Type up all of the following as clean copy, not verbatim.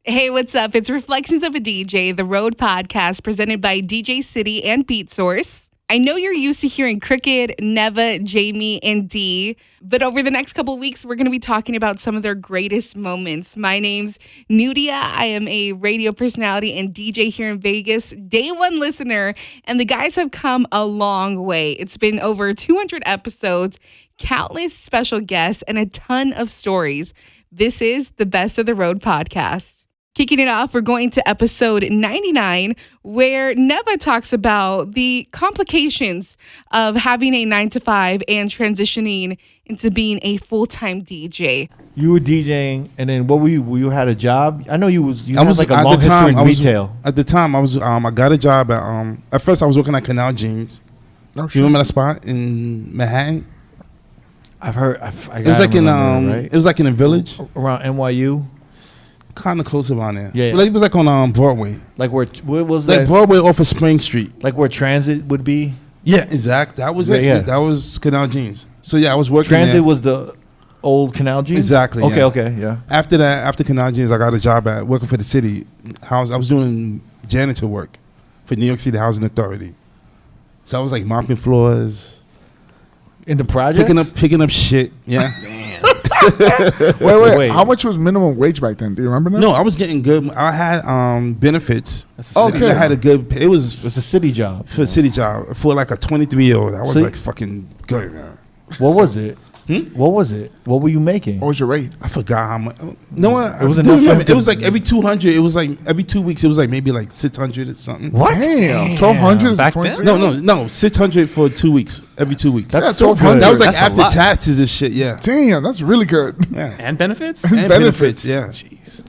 Hey, what's up? It's Reflections of a DJ, the R.O.A.D podcast presented by DJ City and Beat Source. I know you're used to hearing Cricket, NEVA, Jamie, and D, but over the next couple weeks, we're going to be talking about some of their greatest moments. My name's Nudia. I am a radio personality and DJ here in Vegas, day one listener, and the guys have come a long way. It's been over 200 episodes, countless special guests, and a ton of stories. This is the Best of the R.O.A.D podcast. Kicking it off, we're going to episode 99, where NEVA talks about the complications of having a 9-to-5 and transitioning into being a full-time DJ. You were DJing, and then what were you? You had a job. I know you had like a at long the time, history in retail. At the time, I got a job at first I was working at Canal Jeans. Oh, you remember that spot in Manhattan? I've heard. It was like in right? It was like in a village around NYU. Kind of close around there. Yeah. Like, it was like on Broadway. Like where was Like that? Broadway off of Spring Street. Like where Transit would be. Yeah, exact. That was it. Yeah. That was Canal Jeans. So yeah, I was working Transit there. was the old Canal Jeans. Exactly. Okay. Yeah. Okay. Yeah. After that, after Canal Jeans, I got a job at working for the city. I was doing janitor work for New York City Housing Authority. So I was like mopping floors, In the projects. picking up shit. Yeah. Wait. How much was minimum wage back then? Do you remember that? No, I was getting good. I had benefits. Okay. I had a good. It was It's a city job. for a city job for like a 23-year-old. I was See? like fucking good, man. What was it? What was it? What were you making? What was your rate? I forgot how much. No, It was I do enough for remember. him to- It was like every 200. It was like every 2 weeks. It was like maybe like 600 or something. What? Damn, 1,200 is Back 23? then? No, 600 for 2 weeks. Every 2 weeks. That's Yeah, so 1200. good. That was like That's a after lot. taxes and shit. Yeah, Damn, that's really good. yeah. And benefits? And benefits. Yeah.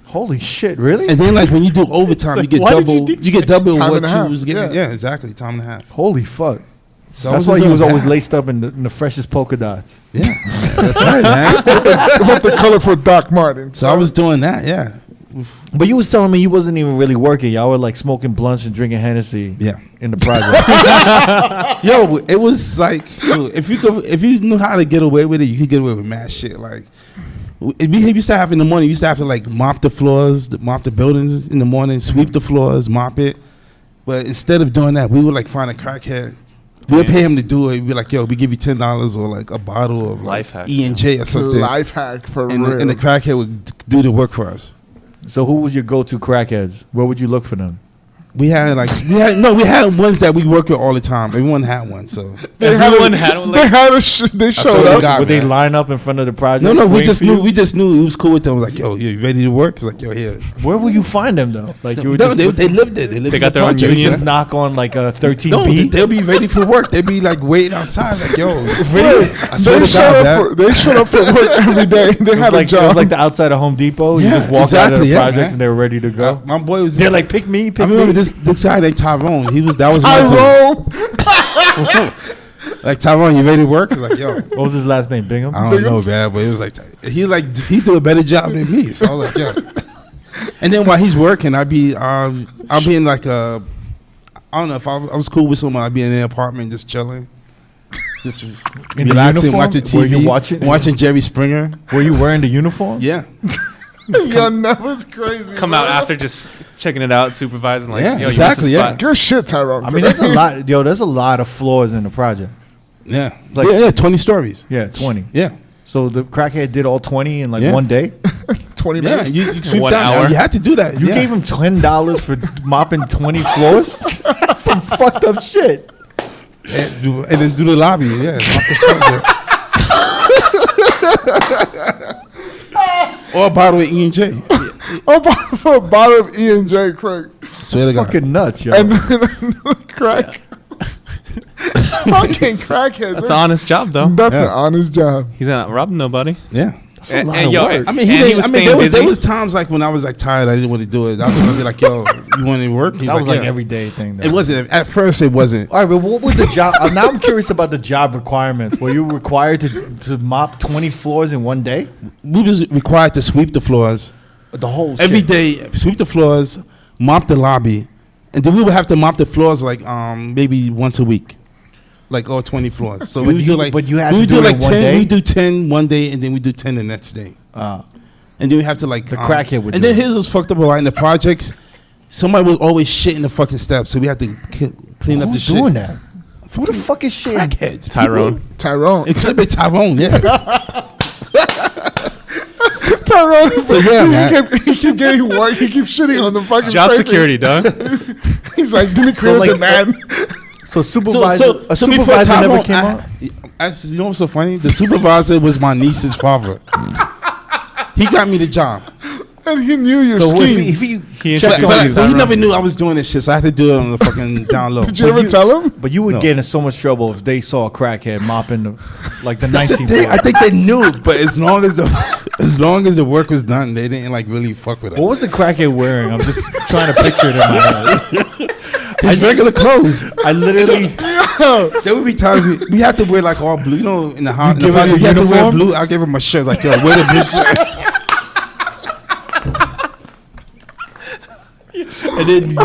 Holy shit! Really? And then like when you do overtime, you get why did double. you do You get double Time what and a you half, was getting. yeah. Yeah, exactly. Time and a half. Holy fuck! So I That's wasn't why you doing was always bad. laced up in the freshest polka dots. Yeah, that's right, man. With the colorful Doc Martin. So I was doing that. Yeah, But you was telling me you wasn't even really working. Y'all were like smoking blunts and drinking Hennessy. yeah. In the project. Yo, it was like dude, if you knew how to get away with it, you could get away with mad shit. Like we used to have in the morning. You used to have to like mop the floors, mop the buildings in the morning, sweep the floors, mop it. But instead of doing that, we would like find a crackhead. We would pay him to do it. We'd be like, yo, we give you $10 or like a bottle of Life like hack. E&J or something. Life hack for and, real. and the crackhead would do the work for us. So who was your go-to crackheads? Where would you look for them? We had ones that we worked with all the time. Everyone had one. So Everyone had one. Like, They showed swear to up. God, Would they man. line up in front of the project? No, we waiting just for you? knew it was cool with them. I was like, yo, you ready to work? It's like, yo, here. Where will you find them though? Like you were No, just they lived there. They lived They in got the their own projects. you union. just knock on like a 13B. No, they'll be ready for work. They'll be like waiting outside, like, yo. I They swear to showed God, up. They showed up for work every day. They It was had like a it was job. like the outside of Home Depot. You Yeah, just walk out of exactly, the yeah, projects man. and they were ready to go. my boy was. They're like, pick me, I pick remember me. this guy named Tyrone. That was my Tyrone. dude. Like, Tyrone, you ready to work? It's like, yo. What was his last name? Bingham. I don't know, man, but it was like he do a better job than me. So I was like, yo. And then while he's working, I'll be in like I don't know if I was cool with someone. I'd be in their apartment just chilling, just In the relaxing, uniform? watching Were you TV, watching Jerry Springer. Were you wearing the uniform? Yeah, Yo, that was crazy. come out after just checking it out, supervising. Like, Yeah, yo, exactly, You yeah. missed Good shit, Tyrone. I mean, there's a lot. Yo, there's a lot of floors in the projects. yeah, like- yeah. 20 stories. Yeah, 20. Yeah, So the crackhead did all 20 in like Yeah. one day. 20 yeah. minutes. You sweep 1 down. hour? You had to do that. You yeah. gave him $10 for mopping 20 floors? That's some fucked up shit. and then do the lobby. Yeah. Or a bottle of E&J. For a bottle of E&J, Craig. Swear to God. Fucking nuts, yo. And crack. Fucking crackhead. That's an honest job, though. That's Yeah. an honest job. He's not robbing nobody. Yeah. That's a lot of yo, work. I mean, he was staying busy. there was times like when I was like tired, I didn't want to do it. I was gonna be like, "Yo, you want to work?" He's That was like "Yeah." everyday thing. Though. It wasn't at first. It wasn't. All right, but what was the job? Now I'm curious about the job requirements. Were you required to mop 20 floors in one day? We was required to sweep the floors The whole every shit. day, sweep the floors, mop the lobby, and then we would have to mop the floors like maybe once a week. Like all 20 floors. So But we you- do like but you had we to do it like in one 10. day? We do 10 one day and then we do 10 the next day. and then we have to like The crackhead would and do then it. his was fucked up. Like in the projects, somebody was always shit in the fucking steps, so we had to clean up the Who's shit. doing that? Who the fuck is shit? Crackheads. Tyrone. Tyrone. It could be Tyrone, yeah. Tyrone. So, yeah, man. He keep getting work. He keeps shitting on the fucking Job papers. security, dog. He's like, give me credit, like- man. So supervisor, a before supervisor never Tyrone, came out. You know what's so funny? The supervisor was my niece's father. He got me the job. And he knew your So scheme. if he He checked introduced on you you, to But he Tyrone. never knew I was doing this shit, so I had to do it on the fucking down low. Did you ever tell him? but you would No. get in so much trouble if they saw a crackhead mopping the, like the That's the 19th thing. floor. I think they knew, but as long as the work was done, they didn't like really fuck with us. What was the crackhead wearing? I'm just trying to picture it in my head. his regular clothes? I literally, There would be times we had to wear like all blue. You know, in the house, give him you a had to wear uniform? blue. I gave him a shirt like, yo, wear the blue shirt. and then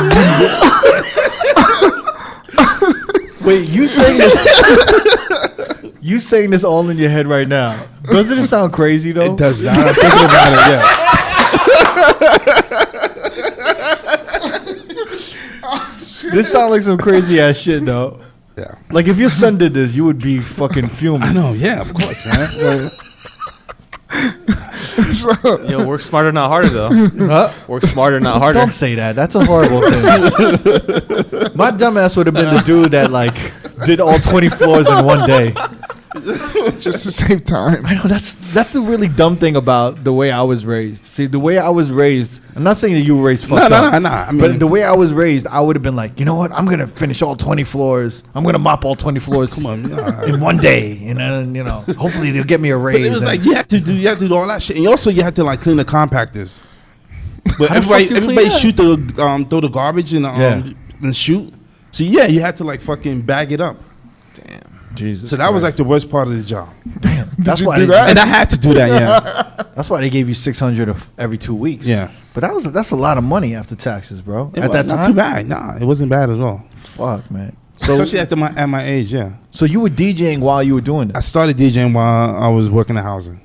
wait, you saying this? You saying this all in your head right now? Doesn't it sound crazy though? It does not. I'm thinking about it. Yeah. This sounds like some crazy ass shit though. Yeah. Like if your son did this, you would be fucking fuming. I know. Yeah, of course, man. Yo, work smarter, not harder, though. Huh? Work smarter, not harder. Don't say that. That's a horrible thing. My dumbass would have been the dude that like did all 20 floors in one day. Just to save time. I know that's a really dumb thing about the way I was raised. See, the way I was raised, I'm not saying that you were raised fucked up. No. I mean, But the way I was raised, I would have been like, you know what? I'm gonna finish all 20 floors. I'm gonna mop all 20 floors come on, yeah. in one day, and then hopefully they'll get me a But raise. it was and- like you had to do all that shit, and also you had to like clean the compactors. But How the fuck do you clean everybody that? shoot the throw the garbage and Yeah. and shoot. So yeah, you had to like fucking bag it up. Damn. Jesus. So that was like Christ. the worst part of the job, that's you why do they, that? and I had to do that. Yeah, That's why they gave you 600 every 2 weeks. Yeah. but that's a lot of money after taxes, bro. It At was that not time, too bad. Nah, it wasn't bad at all. fuck, man. So Especially at my age. Yeah, so you were DJing while you were doing I this, started DJing while I was working in housing.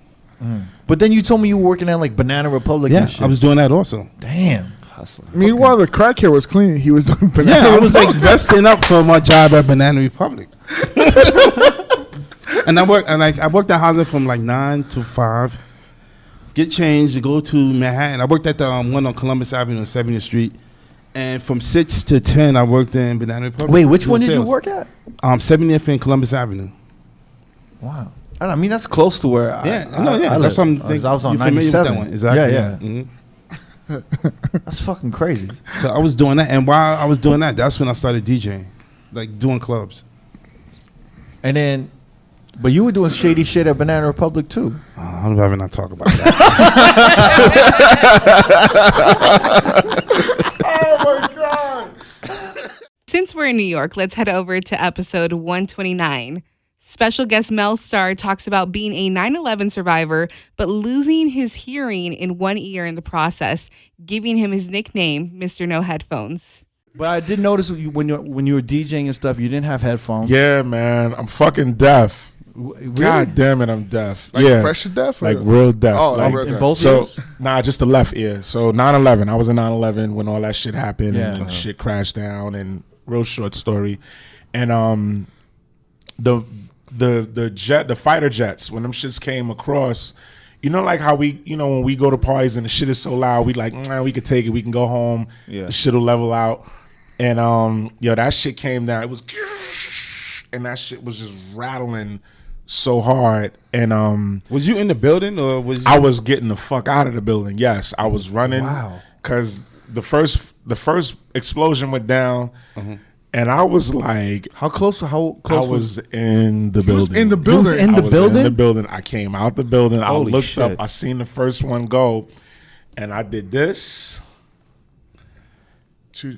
but then you told me you were working at like Banana Republic. Yeah, and shit. I was doing that also. Damn. Hustling. Meanwhile, the crackhead was cleaning. He was doing banana. Yeah, I was like resting up for my job at Banana Republic. And I worked at housing from like 9 to 5. Get changed to go to Manhattan. I worked at the one on Columbus Avenue on 70th Street. And from 6 to 10, I worked in Banana Republic. Wait, which doing one did you sales. work at? 70th and Columbus Avenue. Wow. I mean, that's close to where Yeah, I no, yeah. live. That's what I'm I was on you're familiar with 97. that one. Exactly. Yeah. Mhm. That's fucking crazy. So I was doing that. And while I was doing that, that's when I started DJing. Like doing clubs. And then, but you were doing shady shit at Banana Republic too. I'd rather not talk about that. Oh my god! Since we're in New York, let's head over to episode 129. Special guest MELL STARR talks about being a 9/11 survivor, but losing his hearing in one ear in the process, giving him his nickname, Mr. No Headphones. But I did notice when you were DJing and stuff, you didn't have headphones. Yeah, man, I'm fucking deaf. God damn it, I'm deaf. Like yeah, fresh to death? Or? like real deaf. Oh, like, real in deaf. both so ears? nah, just the left ear. So 9/11, I was in 9/11 when all that shit happened Yeah. and shit crashed down. And real short story, and the fighter jets, when them shits came across, you know, like how we, you know, when we go to parties and the shit is so loud, we like, we could take it, we can go home, Yeah. the shit'll level out. And that shit came down. It was, and that shit was just rattling so hard. And Was you in the building or was you? I was getting the fuck out of the building. Yes, I was running. Wow. Because the first explosion went down, and I was like, How close I was was in the building. in the You was building. in I the was building? In the building. I came out the building. Holy I looked shit. up. I seen the first one go, and I did this.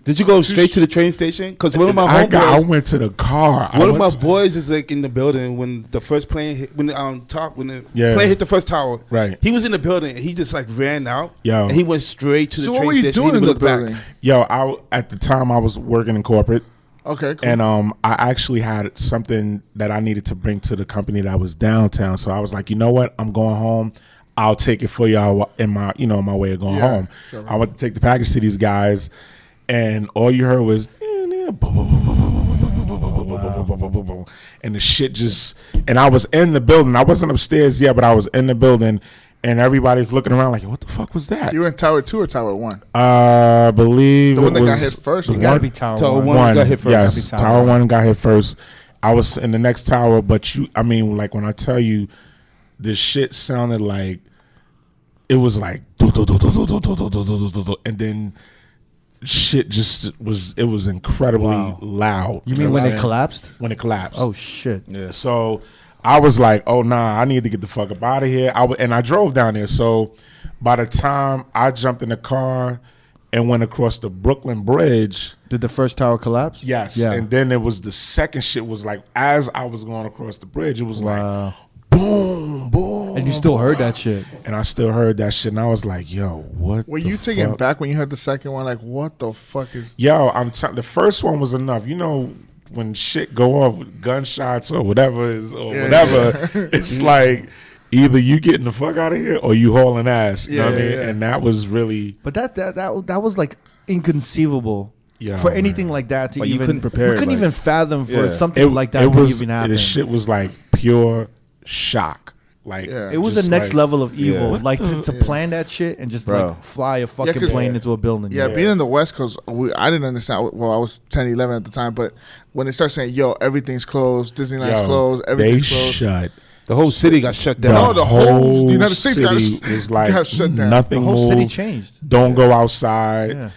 Did you go straight to the train station? Because one of my I homeboys, went to the car. I one of went my to- boys is like in the building when the first plane hit, when the Yeah. plane hit the first tower. Right. He was in the building. And he just like ran out. Yo. And he went straight to the So train what were you station. doing He in didn't the look building? back. Yo, at the time I was working in corporate. Okay, cool. And I actually had something that I needed to bring to the company that was downtown. So I was like, you know what? I'm going home. I'll take it for y'all in my my way of going home. Sure. I went to take the package to these guys, and all you heard was and the shit just, and I was in the building. I wasn't upstairs yet, but I was in the building, and everybody's looking around like, what the fuck was that? You were in Tower 2 or Tower 1? I believe The one it that got was hit first? the It Gotta one- be Tower Tower 1. one got hit first. Yes, Tower Tower one. 1 got hit first. I was in the next tower, but I mean, like when I tell you, the shit sounded like it was like, and then shit just was. It was incredibly loud. You mean when it collapsed? When it collapsed. Oh shit! Yeah. So I was like, oh nah, I need to get the fuck up out of here. And I drove down there. So by the time I jumped in the car and went across the Brooklyn Bridge. Did the first tower collapse? Yes. Yeah. And then it was the second shit was like, as I was going across the bridge, it was Wow. like, boom, boom. And you still heard that shit. And I still heard that shit. And I was like, yo, what Were the you taken fuck? back when you heard the second one? Like, what the fuck is... Yo, the first one was enough. You know, when shit go off with gunshots or whatever it's like either you getting the fuck out of here or you hauling ass. You know what I mean? Yeah. And that was really... But that was like inconceivable Yeah, for anything man. like that to Like, you even. couldn't prepare We it, couldn't like- even fathom for Yeah. something like that to even happen. The shit was like pure shock. Like Yeah. It was just the next like, level of evil. Yeah. Like to plan that shit and just Bro. like fly a fucking 'cause- plane into a building. Yeah, being in the West Coast, I didn't understand. Well, I was 10, 11 at the time, but when they start saying, yo, everything's closed, Disneyland's Yo, closed, they everything's closed. shut. The whole city got shut The down. No, the whole United States city got was like got shut down. nothing The whole moved. city changed. Don't go outside. Yeah.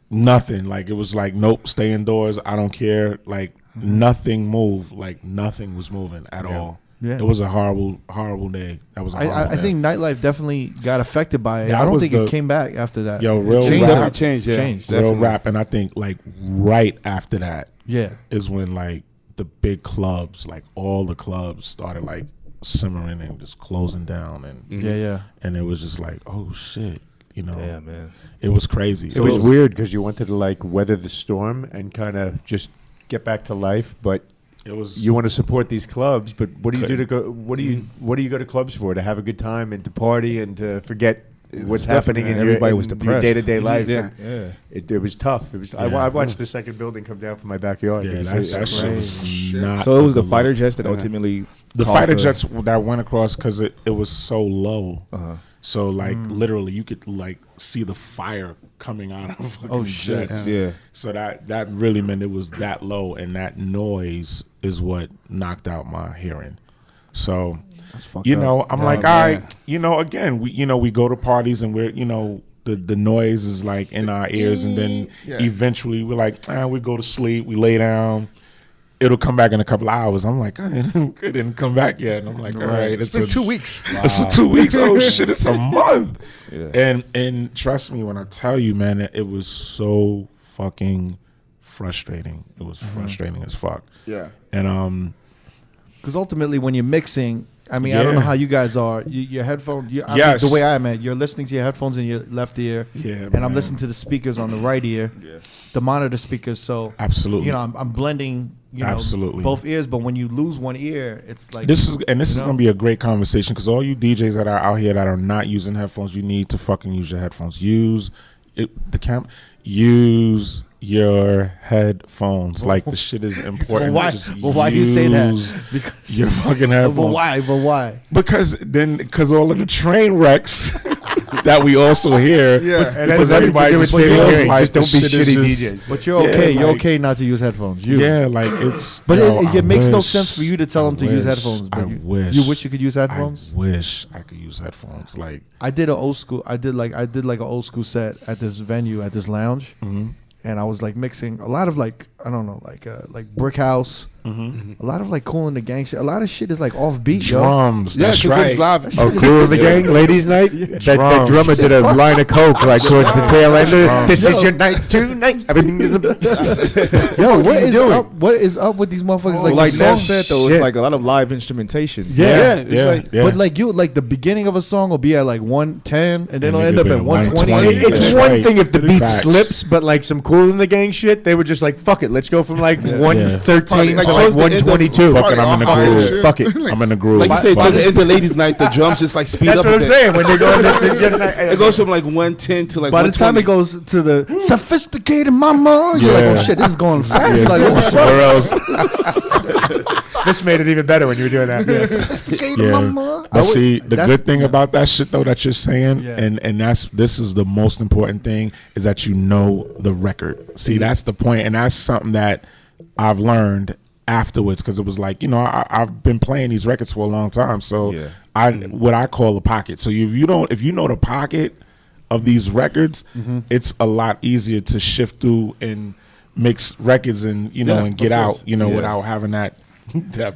Nothing. Like it was like, nope, stay indoors. I don't care. Like nothing moved. Like nothing was moving at all. Yeah. It was a horrible, horrible day. That was a horrible I day. think nightlife definitely got affected by it. That I don't was think the- it came back after that. Yo, It real changed. rap. Definitely changed. Yeah, Changed. real Definitely. rap. And I think like right after that Yeah. is when like the big clubs, like all the clubs started like simmering and just closing down. And Yeah. and it was just like, oh shit. You know, Yeah, man. it was crazy. It was weird because you wanted to like weather the storm and kind of just get back to life, but It was you want to support these clubs. But what do you do to go? What do you go to clubs for? To have a good time and to party and to forget what's happening in Everybody was your depressed. day-to-day life. Yeah. Yeah. It was tough. It was. I watched the second building come down from my backyard. Yeah, It that was shit was not. So it was a the good fighter look. jets that ultimately The caused fighter jets that went across because it was so low. Uh-huh. So like literally, you could like see the fire coming out of fucking Oh, shit. jets. Yeah. So that really meant it was that low, and that noise is what knocked out my hearing. So you know, I'm like, all right, you know, again, we go to parties and we're the noise is like in our ears, and then eventually we're like, we go to sleep, we lay down. It'll come back in a couple of hours. I'm like, it didn't come back yet. And I'm like, all right, It's been 2 weeks. It's 2 weeks. Oh shit, it's a month. Yeah. And trust me when I tell you, man, it was so fucking frustrating. It was frustrating as fuck. Yeah. And Because ultimately, when you're mixing, I mean, I don't know how you guys are. Your headphones, I mean, Yes. the way I'm at, you're listening to your headphones in your left ear, Yeah, and man. I'm listening to the speakers on the right ear, the monitor speakers. So Absolutely. you know, I'm blending, Absolutely. both ears. But when you lose one ear, it's like this is know? gonna be a great conversation because all you DJs that are out here that are not using headphones, you need to fucking use your headphones. Use use your headphones. Like the shit is important. why? Just Well, why do you say that? use Because your fucking but headphones. why? But why? Because all of the train wrecks that we also hear. Yeah. And Because that's nothing to everybody do with just saving feels hearing. like Just don't the be shit is shitty just- DJs. But you're Yeah, okay. You're like- okay not to use headphones. You. Yeah, like it's. But yo, I it makes no wish- sense for you to tell I them to use wish- headphones. I But wish. you wish you could use headphones. I wish I could use headphones. Like, I did an old school. I did like an old school set at this venue at this lounge, and I was like mixing a lot of like I don't know like Brick House, a lot of like Cool in the Gang shit. A lot of shit is like offbeat, yo. drums. Yeah, That's because right. it's live. Oh, Cool in the Gang, ladies' night. That Drums. drummer did a line of coke like towards the tail end. This is your night tonight. Everything is Yo, what is up? What is up with these motherfuckers? Like Like the Nev song, said, though, Shit. it's like a lot of live instrumentation. Yeah. it's Yeah, like- yeah. but like you, like the beginning of a song will be at like 110, and then And it'll it end could up be at 120. 120. It's That's one right. thing if the beat Facts. slips, but like some Cool in the Gang shit, they were just like, fuck it, let's go from like 113 Like to towards the end of- 122. Fuck it, I'm in the Oh, groove. shit. Fuck it. I'm in the groove. Like you say, Fuck towards the it. end of ladies' night, the drums just like speed That's up. what a I'm bit. saying. When they go in this, It goes from like 110 to like By the time it 120. goes to the sophisticated mama, you're like, Yeah. oh shit, this is going Yeah, fast. it's Like, going what the somewhere else. this made it even better when you were doing that. Yeah. sophisticated Yeah. mama? But see, the that's- good thing about that shit though that you're saying, Yeah. and this is the most important thing, is that you know the record. See, that's the point, and that's something that I've learned afterwards, because it was like, I've been playing these records for a long time, so Yeah. what I call a pocket. So if you know the pocket of these records, it's a lot easier to shift through and mix records and and get out, without having that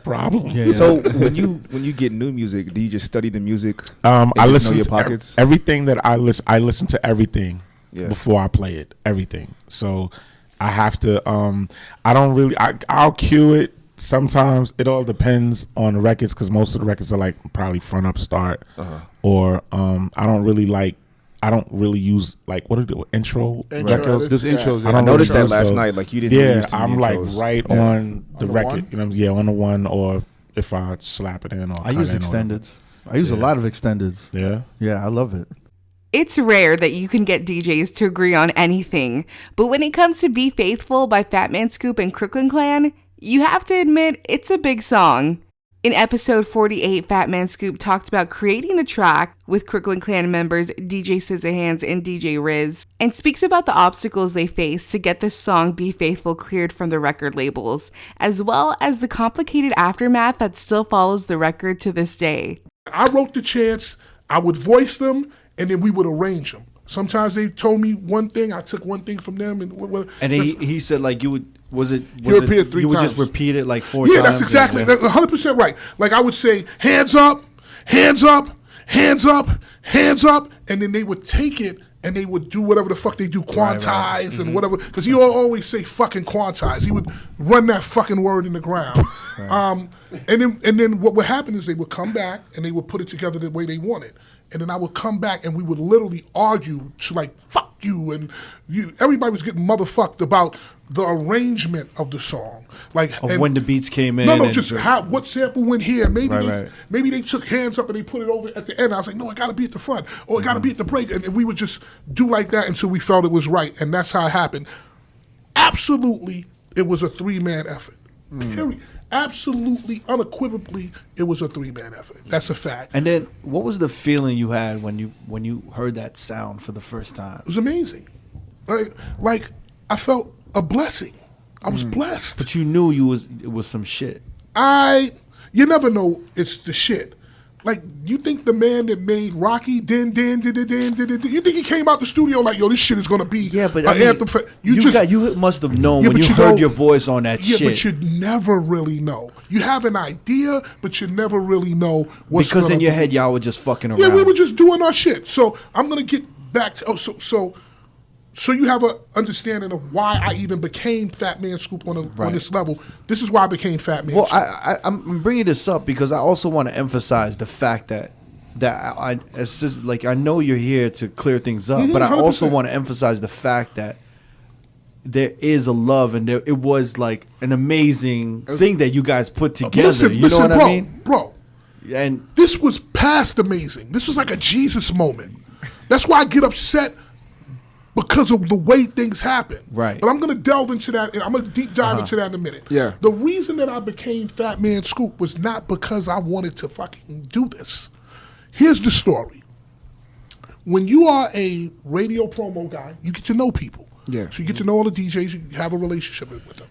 problem. Yeah, yeah. So when you get new music, do you just study the music? I and just listen know your to pockets. everything that I listen. I listen to everything Yeah. before I play it. Everything. So I have to. I don't really. I'll cue it. Sometimes it all depends on the records, because most of the records are like probably front up start, or I don't really use like what are the intro records. edits, This yeah. intros. I I don't noticed really that use last those. night. Like you didn't. really Yeah, use too many I'm like intros. right Yeah. on the the record. one? On the one, or if I slap it in, or I use cut in or- extendeds. I use a lot of extendeds. Yeah. Yeah, I love it. It's rare that you can get DJs to agree on anything, but when it comes to Be Faithful by Fat Man Scoop and Crooklyn Clan, you have to admit it's a big song. In episode 48, Fat Man Scoop talked about creating the track with Crooklyn Clan members DJ Scissorhands and DJ Riz, and speaks about the obstacles they faced to get this song Be Faithful cleared from the record labels, as well as the complicated aftermath that still follows the record to this day. I wrote the chants, I would voice them, and then we would arrange them. Sometimes they told me one thing, I took one thing from them, And he said like you would. Was it? You repeat it 3 You would just times. repeat it like 4 times. Yeah, that's exactly, Yeah. 100% right. Like I would say, hands up, hands up, hands up, hands up, and then they would take it and they would do whatever the fuck they do, quantize and whatever. Because he always say fucking quantize. He would run that fucking word in the ground. And then what would happen is they would come back and they would put it together the way they wanted. And then I would come back and we would literally argue to like, fuck you. And everybody was getting motherfucked about the arrangement of the song. Like When the beats came in. No, and- just what sample went here. Maybe Right. maybe they took hands up and they put it over at the end. I was like, no, it got to be at the front, or it got to be at the break, and we would just do like that until we felt it was right, and that's how it happened. Absolutely, it was a 3-man effort. Period. Absolutely, unequivocally, it was a 3-man effort. That's a fact. And then, what was the feeling you had when you heard that sound for the first time? It was amazing. Like I felt a blessing. I was blessed. But you knew it was some shit. You never know it's the shit. Like, you think the man that made Rocky, you think he came out the studio like, yo, this shit is gonna be But an anthem for you must have known when but you heard your voice on that shit. but you never really know. You have an idea, but you never really know what's Because gonna in your be. head, y'all were just fucking around. Yeah, we were just doing our shit. So I'm gonna get back to so you have an understanding of why I even became Fat Man Scoop on this level. This is why I became Fat Man Scoop. I'm bringing this up because I also want to emphasize the fact that I know you're here to clear things up, but I also 100%. want to emphasize the fact that there is a love and it was like an amazing thing that you guys put together. Listen, you know what bro, I mean? bro. And This was past amazing. This was like a Jesus moment. That's why I get upset because of the way things happen. Right. But I'm going to delve into that, and I'm going to deep dive into that in a minute. Yeah. The reason that I became Fat Man Scoop was not because I wanted to fucking do this. Here's the story. When you are a radio promo guy, you get to know people. Yeah. So you get to know all the DJs, you have a relationship with them.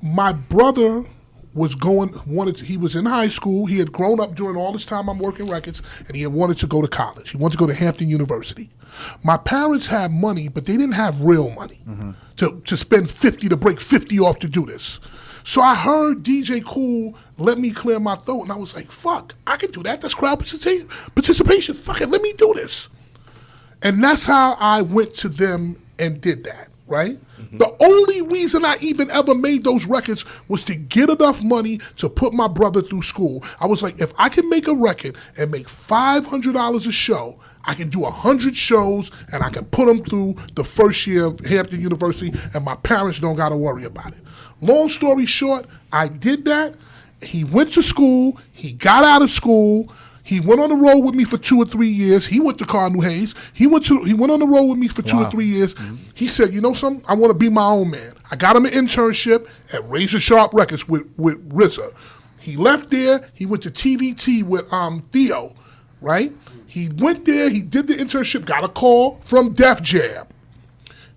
My brother he was in high school. He had grown up during all this time I'm working records, and he had wanted to go to college. He wanted to go to Hampton University. My parents had money, but they didn't have real money to spend 50 to break 50 off to do this. So I heard DJ Cool let me clear my throat, and I was like, fuck, I can do that. That's crowd participation. Fuck it, let me do this. And that's how I went to them and did that. right? The only reason I even ever made those records was to get enough money to put my brother through school. I was like, if I can make a record and make $500 a show, I can do 100 shows and I can put them through the first year of Hampton University and my parents don't got to worry about it. Long story short, I did that. He went to school. He got out of school. He went on the road with me for 2 or 3 years. He went to Cardinal Hayes. He went on the road with me for 2 or 3 years. He said, you know something? I want to be my own man. I got him an internship at Razor Sharp Records with RZA. He left there. He went to TVT with Theo, right? He went there. He did the internship, got a call from Def Jam.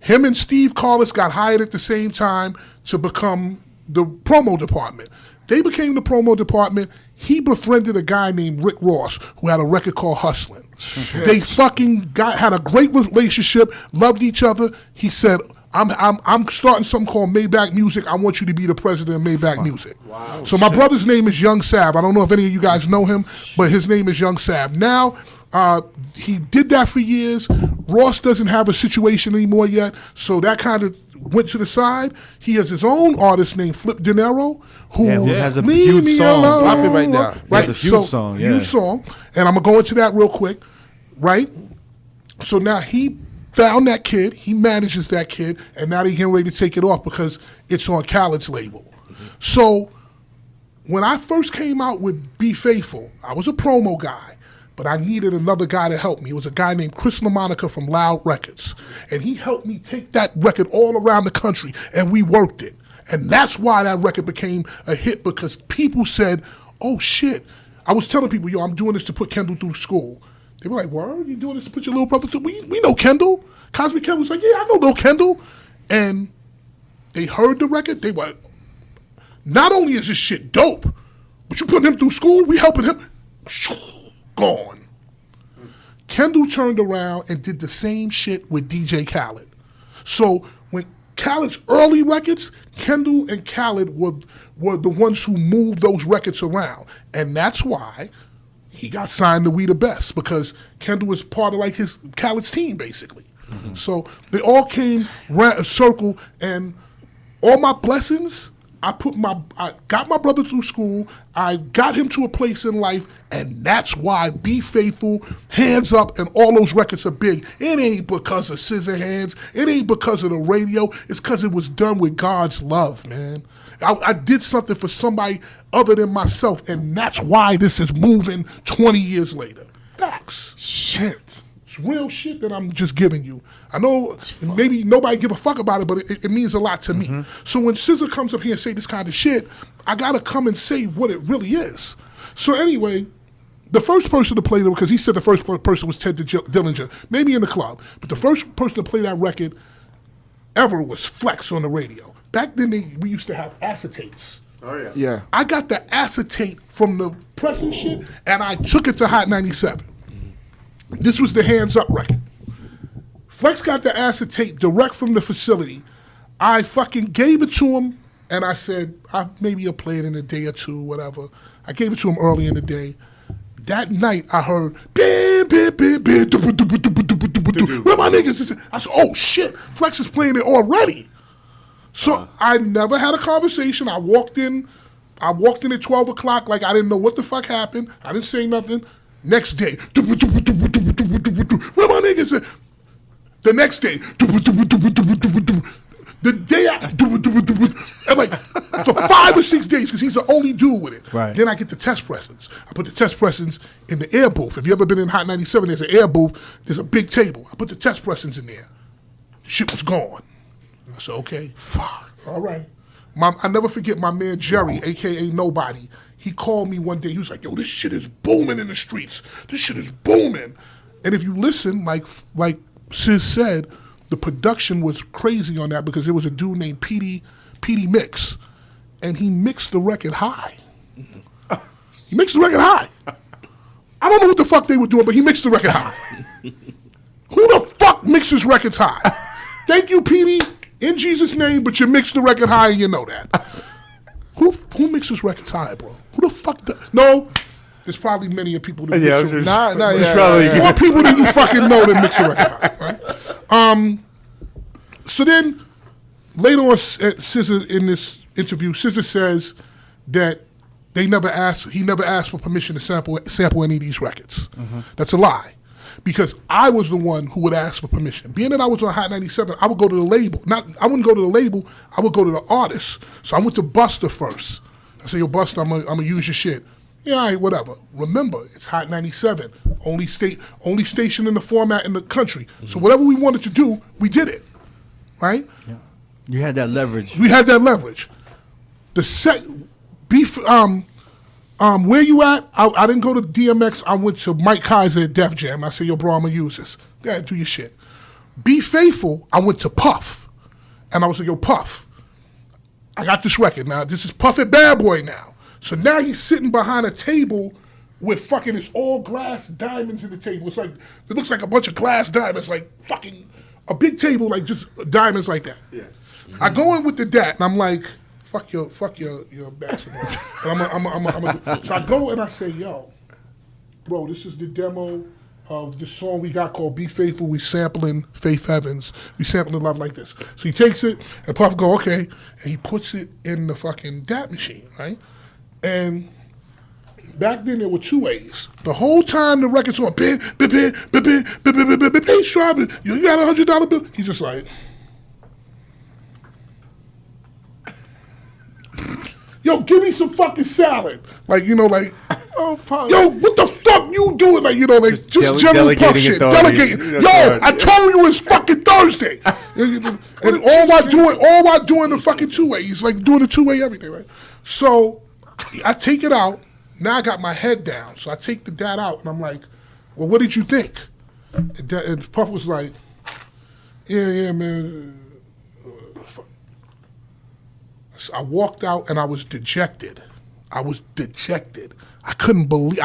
Him and Steve Carlos got hired at the same time to become the promo department. They became the promo department. He befriended a guy named Rick Ross who had a record called Hustlin'. They fucking had a great relationship, loved each other. He said, I'm starting something called Maybach Music. I want you to be the president of Maybach Music. Wow. So my brother's name is Young Sav. I don't know if any of you guys know him, but his name is Young Sav. Now, he did that for years. Ross doesn't have a situation anymore yet, so that kind of went to the side. He has his own artist named Flip De Niro, who has a huge song. Drop it right now. Right, a huge song. Yeah. Huge song, and I'm gonna go into that real quick, right? So now he found that kid, he manages that kid, and now they're getting ready to take it off because it's on Khaled's label. So when I first came out with Be Faithful, I was a promo guy. But I needed another guy to help me. It was a guy named Chris LaMonica from Loud Records. And he helped me take that record all around the country, and we worked it. And that's why that record became a hit, because people said, oh, shit. I was telling people, yo, I'm doing this to put Kendall through school. They were like, word? You doing this to put your little brother through? We know Kendall. Cosby Kendall was like, yeah, I know Lil Kendall. And they heard the record. They were, not only is this shit dope, but you putting him through school, we helping him. Gone. Kendall turned around and did the same shit with DJ Khaled. So when Khaled's early records, Kendall and Khaled were the ones who moved those records around. And that's why he got signed to We The Best, because Kendall was part of like Khaled's team, basically. Mm-hmm. So they all came around a circle, and all my blessings, I got my brother through school, I got him to a place in life, and that's why Be Faithful, Hands Up, and all those records are big. It ain't because of Scissorhands, it ain't because of the radio, it's because it was done with God's love, man. I did something for somebody other than myself, and that's why this is moving 20 years later. Facts. Shit. It's real shit that I'm just giving you. I know maybe nobody give a fuck about it, but it means a lot to me. So when SZA comes up here and say this kind of shit, I gotta come and say what it really is. So anyway, the first person to play it, because he said the first person was Ted Dillinger, maybe in the club, but the first person to play that record ever was Flex on the radio. Back then we used to have acetates. Oh yeah. Yeah. I got the acetate from the press and shit, and I took it to Hot 97. This was the Hands Up record. Flex got the acetate direct from the facility. I fucking gave it to him, and I said, maybe I'll play it in a day or two, whatever. I gave it to him early in the day. That night, I heard, where my niggas is? I said, oh shit, Flex is playing it already. So I never had a conversation. I walked in at 12 o'clock like I didn't know what the fuck happened. I didn't say nothing. Next day, where my niggas at? The next day, the day and like for 5 or 6 days, because he's the only dude with it. Right. Then I get the test pressings. I put the test pressings in the air booth. If you ever been in Hot 97, there's an air booth. There's a big table. I put the test pressings in there. Shit was gone. I said, okay, fuck, all right. I never forget my man Jerry, a.k.a. Nobody. He called me one day. He was like, yo, this shit is booming in the streets. This shit is booming. And if you listen, like Sis said, the production was crazy on that because there was a dude named Petey Mix, and he mixed the record high. He mixed the record high. I don't know what the fuck they were doing, but he mixed the record high. Who the fuck mixes records high? Thank you, Petey, in Jesus' name, but you mixed the record high and you know that. Who mixes records high, bro? Who the fuck no, there's probably many people that mix them. Probably more people than you fucking know that mix the record high, right? So then later on, SZA in this interview, SZA says that he never asked for permission to sample any of these records. That's a lie. Because I was the one who would ask for permission. Being that I was on Hot 97, I would go to the label. I wouldn't go to the label, I would go to the artist. So I went to Buster first. I said, yo, Buster, I'm gonna use your shit. Yeah, all right, whatever. Remember, it's Hot 97. Only station in the format in the country. So whatever we wanted to do, we did it. Right? Yeah. You had that leverage. We had that leverage. Where you at? I didn't go to DMX. I went to Mike Kaiser at Def Jam. I said, yo, bro, I'm gonna use this. Yeah, do your shit. Be Faithful, I went to Puff. And I was like, yo, Puff, I got this record now. This is Puff at Bad Boy now. So now he's sitting behind a table with fucking, it's all glass diamonds in the table. It's like, it looks like a bunch of glass diamonds, like fucking a big table, like just diamonds like that. Yeah. I go in with the dat, and I'm like, fuck your basketball. And so I go and I say, yo, bro, this is the demo of the song we got called Be Faithful. We sampling Faith Evans. We sampling Love Like This. So he takes it, and Puff go, okay, and he puts it in the fucking DAT machine, right? And back then there were 2 ways. The whole time the record's on, you got a $100 bill? He's just like, yo, give me some fucking salad. Like, you know, like, yo, what the fuck you doing? Like, you know, like, just general Puff shit. Delegating. Yo, I told you it's fucking Thursday. And all I doing the fucking 2-way. He's like doing the 2-way everything, right? So I take it out. Now I got my head down. So I take the dat out, and I'm like, well, what did you think? And Puff was like, yeah, man. So I walked out, and I was dejected. I couldn't believe.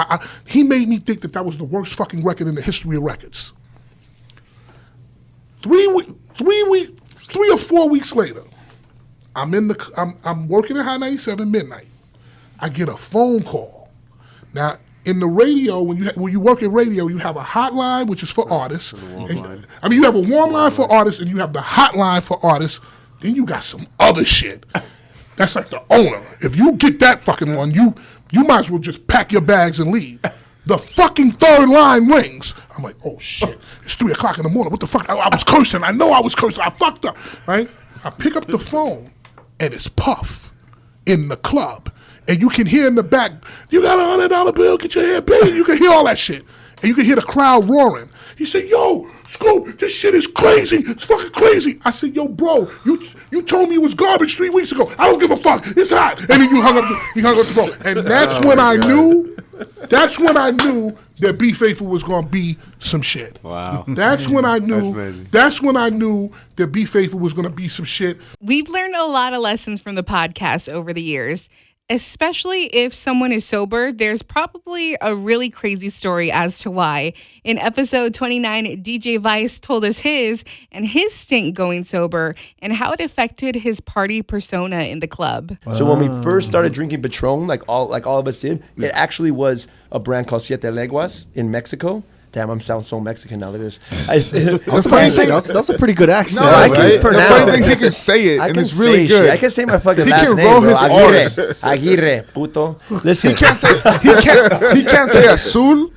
He made me think that was the worst fucking record in the history of records. 3 or 4 weeks later, I'm working at High 97 midnight. I get a phone call. Now, in the radio, when you work in radio, you have a hotline, which is for artists. You have a warm line for artists, and you have the hotline for artists. Then you got some other shit. That's like the owner. If you get that fucking one, you might as well just pack your bags and leave. The fucking third line rings. I'm like, oh shit, it's 3 o'clock in the morning. What the fuck? I was cursing. I know I was cursing. I fucked up, right? I pick up the phone, and it's Puff in the club. And you can hear in the back, you got a $100 bill, get your hair paid. You can hear all that shit. And you can hear the crowd roaring. He said, yo, Scoop, this shit is crazy. It's fucking crazy. I said, yo, bro, you told me it was garbage 3 weeks ago. I don't give a fuck. It's hot. And then he hung up the phone. And that's when I knew that Be Faithful was going to be some shit. Wow. That's when I knew. That's amazing. That's when I knew that Be Faithful was going to be some shit. We've learned a lot of lessons from the podcast over the years. Especially if someone is sober, there's probably a really crazy story as to why. In episode 29, DJ Vice told us his stint going sober and how it affected his party persona in the club. So when we first started drinking Patron, like all of us did, it actually was a brand called Siete Leguas in Mexico. Damn, I'm sounding so Mexican now. Look at this. That's a pretty good accent. No, I can pronounce. The funny thing, he can say it, and it's really good. Shit. I can say my fucking he last can name, roll bro. his Aguirre, puto. Listen, he can't say azul.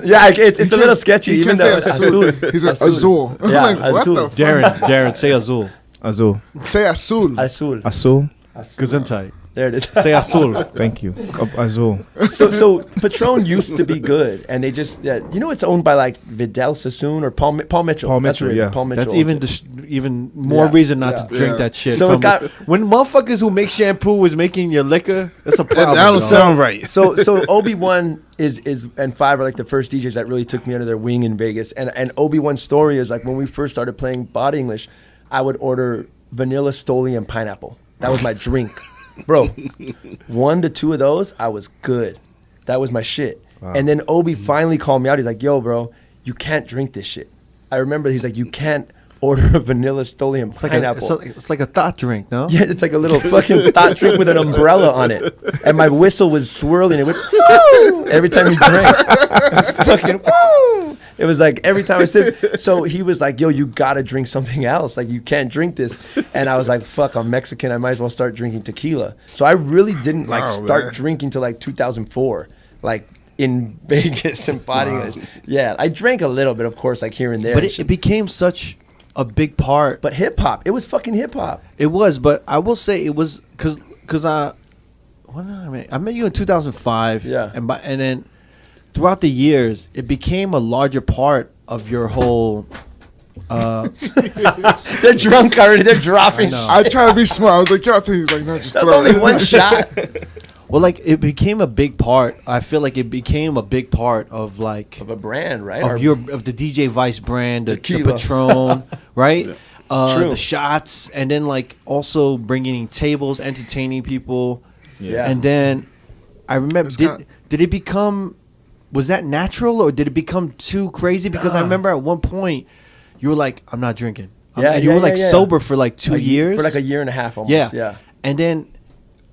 Yeah, it's a little sketchy, even though it's azul. He's azul. Yeah, like, azul. What the Darren, say azul. Azul. Say azul. Azul. Gesundheit. There it is. Say azul. Thank you. Azul. So Patron used to be good, and they just it's owned by like Vidal Sassoon or Paul Mitchell. Paul Mitchell, yeah. Paul Mitchell. That's even more reason not to drink that shit. So when motherfuckers who make shampoo is making your liquor, that's a problem. That don't sound right. So Obi-Wan is and Five are like the first DJs that really took me under their wing in Vegas. And Obi-Wan's story is like when we first started playing Body English, I would order vanilla, Stoli, and pineapple. That was my drink. Bro, 1 to 2 of those, I was good. That was my shit. Wow. And then Obi finally called me out. He's like, yo, bro, you can't drink this shit. I remember he's like, you can't order a vanilla Stoli and pineapple. It's like a thought drink, no? Yeah, it's like a little fucking thought drink with an umbrella on it. And my whistle was swirling. It went, woo! Every time he drank. It was fucking, woo! It was like every time I said, so he was like, yo, you gotta drink something else. Like, you can't drink this. And I was like, fuck, I'm Mexican. I might as well start drinking tequila. So I really didn't start drinking till like 2004. Like, in Vegas and bodying. Yeah, I drank a little bit, of course, like here and there. But it became such a big part. But hip hop, it was fucking hip hop. It was, but I will say it was because I met you in 2005. Yeah, and then throughout the years, it became a larger part of your whole. They're drunk already. They're dropping. I try to be smart. I was like, y'all tell you, like, no, just that's throw only it. one shot. Well, like it became a big part. I feel like it became a big part of like of a brand, right? Of the DJ Vice brand, the Tequila. Patron, right? True. The shots, and then like also bringing tables, entertaining people. Yeah. And then I remember, did it become? Was that natural or did it become too crazy? Because I remember at one point you were like, "I'm not drinking." You were like sober for like 2 years, for like a year and a half almost. Yeah. And then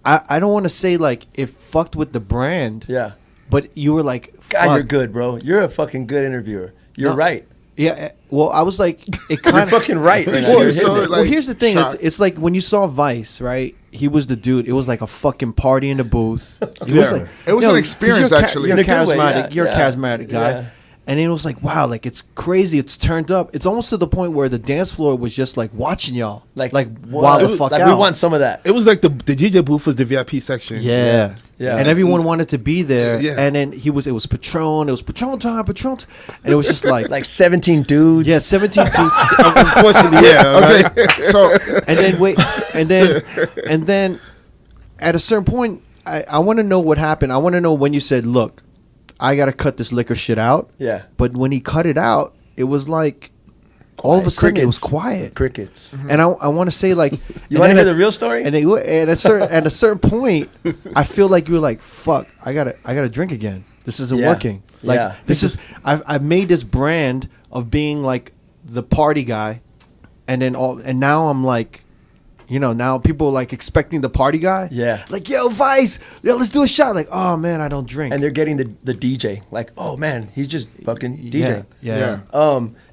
I don't want to say like it fucked with the brand. Yeah. But you were like, God, you're good, bro. You're a fucking good interviewer. You're right. Yeah. Well, I was like, it kind of you're fucking right. Right now. Well, here's the thing. It's like when you saw Vice, right? He was the dude. It was like a fucking party in the booth. It was like, it was an experience, actually. You're charismatic. Way, you're a charismatic guy. Yeah. And it was like, wow, like it's crazy. It's turned up. It's almost to the point where the dance floor was just like watching y'all. Like wow, the fuck like out. We want some of that. It was like the DJ booth was the VIP section. Yeah. And everyone wanted to be there. Yeah. And then it was Patron. It was Patron time, Patron. And it was just like 17 dudes. Yeah, 17 dudes. Unfortunately, yeah. Okay, so and then at a certain point, I want to know what happened. I want to know when you said, "Look, I got to cut this liquor shit out." Yeah. But when he cut it out, it was like all of a sudden it was quiet. Crickets. And I want to say like, you want to hear the real story? And at a certain point, I feel like you were like, "Fuck, I gotta drink again. This isn't working." Like this is I've made this brand of being like the party guy, and now I'm like, you know, now people are like expecting the party guy. Yeah. Like, yo, Vice, yo, let's do a shot. Like, oh man, I don't drink. And they're getting the DJ. Like, oh man, he's just fucking DJ. Yeah.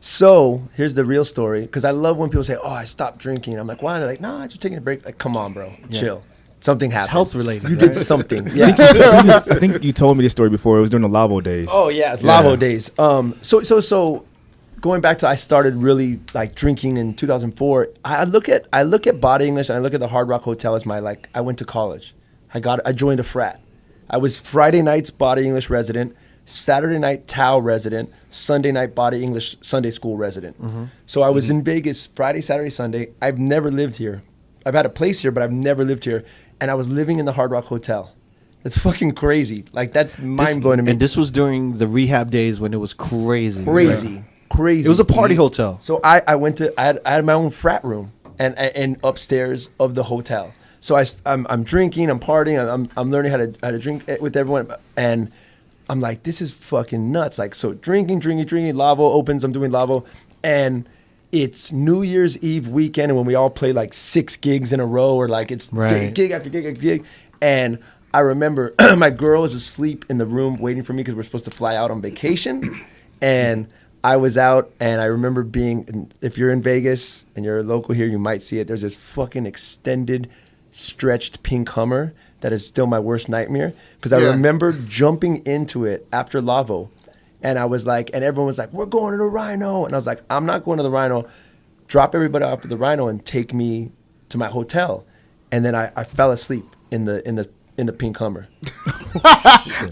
So here's the real story. Because I love when people say, oh, I stopped drinking. I'm like, why? They're like, no, I'm just taking a break. Like, come on, bro. Chill. Something happened. It's health related. You did something. Yeah. I think you told me this story before. It was during the Lavo days. Oh yeah, it's Lavo days. So going back to I started really like drinking in 2004. I look at Body English and I look at the Hard Rock Hotel as my like. I went to college. I joined a frat. I was Friday nights Body English resident, Saturday night Tao resident, Sunday night Body English Sunday school resident. So I was in Vegas Friday, Saturday, Sunday. I've never lived here. I've had a place here, but I've never lived here. And I was living in the Hard Rock Hotel. It's fucking crazy. Like that's mind blowing to me. And this was during the rehab days when it was crazy. Crazy. It was a party hotel. So I went to I had my own frat room and upstairs of the hotel. So I'm drinking, I'm partying, I'm learning how to drink with everyone, and I'm like, this is fucking nuts. Like, so drinking. Lavo opens, I'm doing Lavo, and it's New Year's Eve weekend, and when we all play like 6 gigs in a row, or like it's gig after gig after gig, and I remember my girl is asleep in the room waiting for me because we're supposed to fly out on vacation, and I was out, and I remember being, if you're in Vegas and you're a local here, you might see it. There's this fucking extended, stretched pink Hummer that is still my worst nightmare. Because I remember jumping into it after Lavo, and I was like, and everyone was like, we're going to the Rhino. And I was like, I'm not going to the Rhino. Drop everybody off at the Rhino and take me to my hotel. And then I fell asleep in the pink Hummer.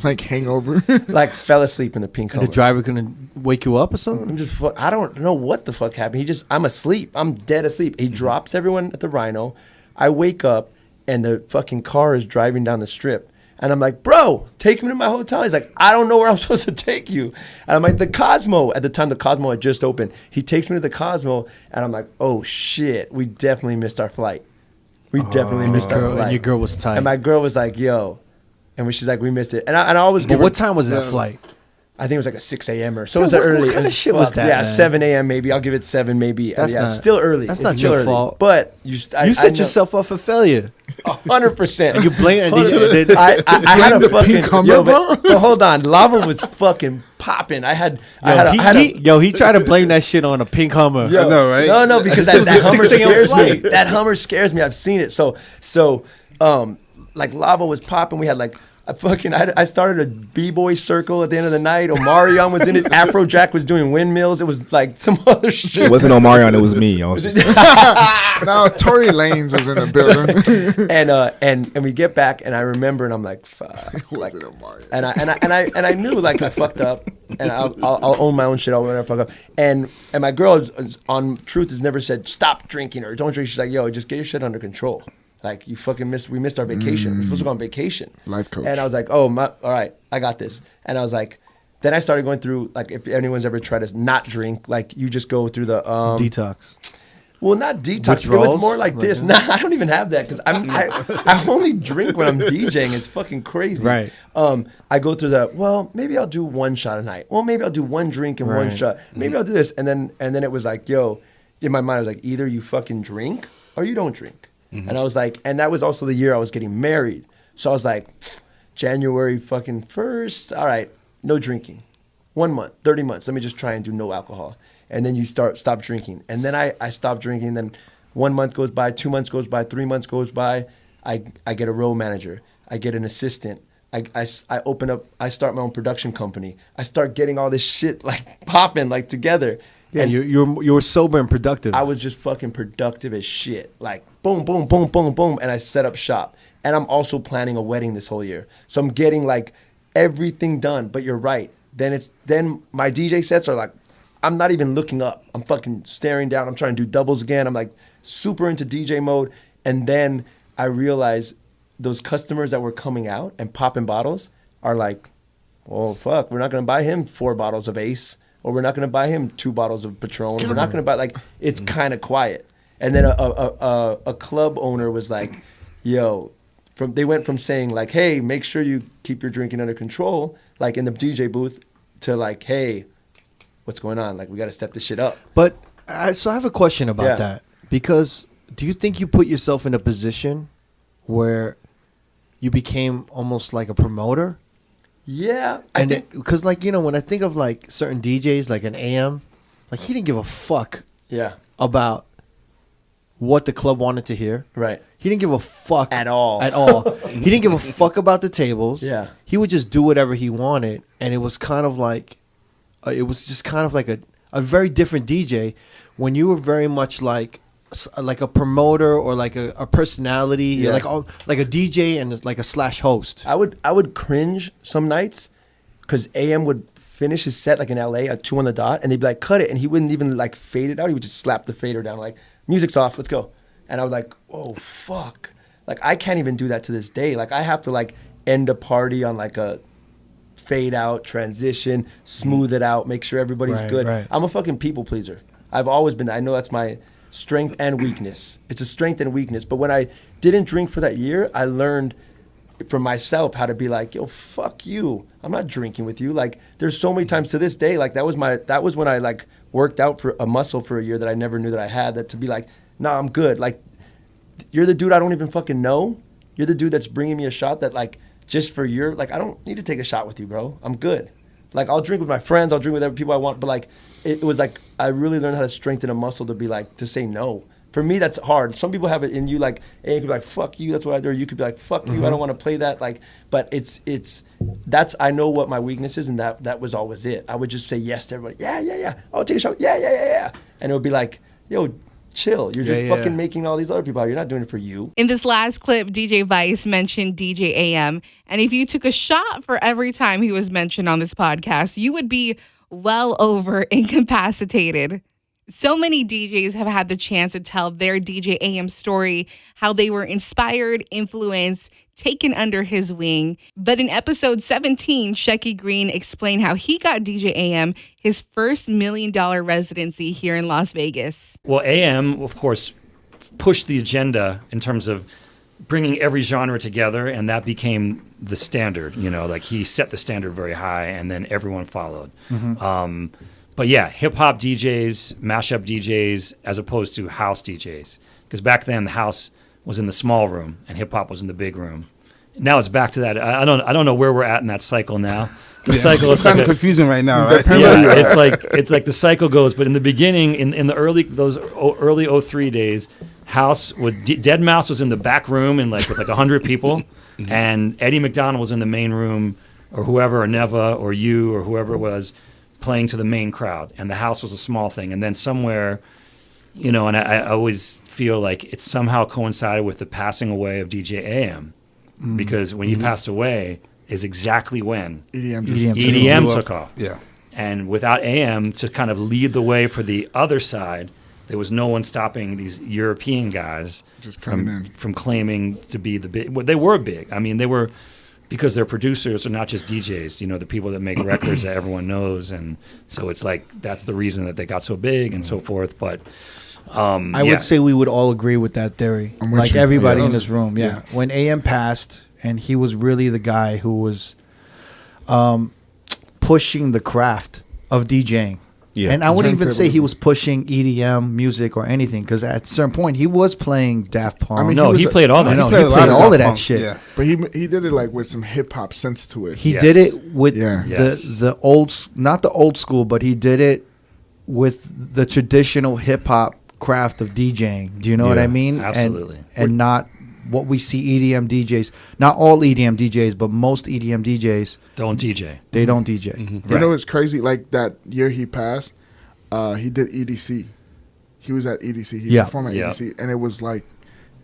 Like hangover. Like fell asleep in the pink Hummer. The driver gonna wake you up or something? I'm just I don't know what the fuck happened. I'm asleep. I'm dead asleep. He drops everyone at the Rhino. I wake up and the fucking car is driving down the strip. And I'm like, bro, take me to my hotel. He's like, I don't know where I'm supposed to take you. And I'm like, the Cosmo. At the time, the Cosmo had just opened. He takes me to the Cosmo, and I'm like, oh shit, we definitely missed our flight. We definitely missed our flight. And your girl was tight. And my girl was like, yo. And she's like, we missed it. And I always But what time was that flight? I think it was like a 6 a.m. or so. It was early. What kind of shit was that? Yeah, man? 7 a.m. maybe. I'll give it 7 maybe. That's yeah, not- it's still early. That's It's not still your early. fault. But you set yourself up for failure. 100%. You blame I had a fucking pink Hummer, bro? but hold on, Lava was fucking popping. I had he tried to blame that shit on a pink Hummer. Yo, I know, right? No, because It was that a Hummer 6 a.m. scares me. flight. That Hummer scares me. I've seen it. So like Lava was popping. We had like I started a b-boy circle at the end of the night. Omarion was in it. Afrojack was doing windmills. It was like some other shit. It wasn't Omarion, it was me. I was just No, Tory Lanez was in the building. and we get back, and I remember, and I'm like, fuck. Like, Was it Omarion? and I knew like I fucked up, and I'll own my own shit. I'll whenever I fuck up. And my girl is on Truth has never said stop drinking or don't drink. She's like, yo, just get your shit under control. Like you fucking we missed our vacation. We're supposed to go on vacation. Life coach. And I was like, all right, I got this. And I was like, then I started going through like if anyone's ever tried to not drink, like you just go through the Detox. Well, not detox. It was Withdrawals? more like this. Nah, I don't even have that because I only drink when I'm DJing. It's fucking crazy. Right. I go through the, well, maybe I'll do one shot a night. Well, maybe I'll do one drink and one Right. shot. Maybe I'll do this. And then it was like, yo, in my mind, I was like, either you fucking drink or you don't drink. And I was like, and that was also the year I was getting married. So I was like, January fucking 1st. All right, no drinking. 1 month, 30 months. Let me just try and do no alcohol. And then you stop drinking. And then I stopped drinking. Then 1 month goes by, 2 months goes by, 3 months goes by. I get a role manager. I get an assistant. I open up, I start my own production company. I start getting all this shit like popping like together. Yeah, And you were sober and productive. I was just fucking productive as shit. Like boom, boom, boom, boom, boom. And I set up shop. And I'm also planning a wedding this whole year. So I'm getting like everything done. But you're right. Then my DJ sets are like, I'm not even looking up. I'm fucking staring down. I'm trying to do doubles again. I'm like super into DJ mode. And then I realized those customers that were coming out and popping bottles are like, oh, fuck, we're not going to buy him 4 bottles of Ace. Or we're not going to buy him 2 bottles of Patron. We're not going to buy, like, it's kind of quiet. And then a club owner was like, yo, they went from saying like, hey, make sure you keep your drinking under control, like in the DJ booth, to like, hey, what's going on? Like, we got to step this shit up. But so I have a question about Yeah. that. Because do you think you put yourself in a position where you became almost like a promoter? Yeah. Because, like, you know, when I think of, like, certain DJs, like an AM, like, he didn't give a fuck Yeah. about what the club wanted to hear. Right. He didn't give a fuck. At all. At all. He didn't give a fuck about the tables. Yeah. He would just do whatever he wanted. And it was kind of like, it was just kind of like a very different DJ when you were very much like a promoter or like a personality, Yeah. like a DJ and like a / host. I would cringe some nights because AM would finish his set like in LA at 2 on the dot, and they'd be like, cut it, and he wouldn't even like fade it out. He would just slap the fader down, like, music's off, let's go. And I was like, oh fuck, like I can't even do that to this day. Like I have to like end a party on like a fade out transition, smooth it out, make sure everybody's Right, good. right. I'm a fucking people pleaser. I've always been. I know that's my strength and weakness. It's a strength and weakness. But when I didn't drink for that year, I learned from myself how to be like, yo, fuck you. I'm not drinking with you. Like, there's so many times to this day, like that was when I like worked out for a muscle for a year that I never knew that I had, that to be like, nah, I'm good. Like, you're the dude I don't even fucking know. You're the dude that's bringing me a shot that like, just for your, like, I don't need to take a shot with you, bro. I'm good. Like, I'll drink with my friends, I'll drink with other people I want, but like, it was like, I really learned how to strengthen a muscle to be like, to say no. For me, that's hard. Some people have it in you, like, and you could be like, fuck you, that's what I do. Or you could be like, fuck you, I don't want to play that. Like, but that's, I know what my weakness is, and that was always it. I would just say yes to everybody. Yeah. I'll take a shot. Yeah. And it would be like, yo, chill. You're just fucking making all these other people out. You're not doing it for you. In this last clip, DJ Vice mentioned DJ AM. And if you took a shot for every time he was mentioned on this podcast, you would be well over incapacitated. So many DJs have had the chance to tell their DJ AM story, how they were inspired, influenced, taken under his wing. But in episode 17, Shecky Green explained how he got DJ AM his first $1 million residency here in Las Vegas. Well, AM, of course, pushed the agenda in terms of bringing every genre together, and that became the standard. You know, like he set the standard very high, and then everyone followed. But yeah, hip hop DJs, mashup DJs, as opposed to house DJs, because back then the house was in the small room and hip hop was in the big room. Now it's back to that. I don't know where we're at in that cycle now. The cycle is kind of confusing right now, right? Yeah, it's like the cycle goes. But in the beginning, in the early 03 days, house with Dead Mouse was in the back room and with 100 people, and Eddie McDonald was in the main room, or whoever, or NEVA, or you, or whoever it was, playing to the main crowd, and the house was a small thing. And then somewhere, and I always feel like it somehow coincided with the passing away of DJ AM, because when he passed away is exactly when EDM took off. Yeah. And without AM to kind of lead the way for the other side, there was no one stopping these European guys from claiming to be the big. Well, they were big. I mean, they were, because they're producers, are not just DJs. The people that make records that everyone knows, and so it's like that's the reason that they got so big and so forth. But I would say we would all agree with that theory. Like everybody in this room, When AM passed, and he was really the guy who was pushing the craft of DJing. Yeah. And I wouldn't even say he was pushing EDM music or anything, because at a certain point he was playing Daft Punk. I mean, he played all that. He played all of that shit. Yeah. But he did it with some hip hop sense to it. He did it with the old, not the old school, but he did it with the traditional hip hop craft of DJing. Do you know what I mean? Absolutely. And not what we see EDM DJs. Not all EDM DJs, but most EDM DJs don't DJ. They don't DJ. You know what's crazy? Like that year he passed, he did EDC. He was at EDC. He performed at EDC, and it was like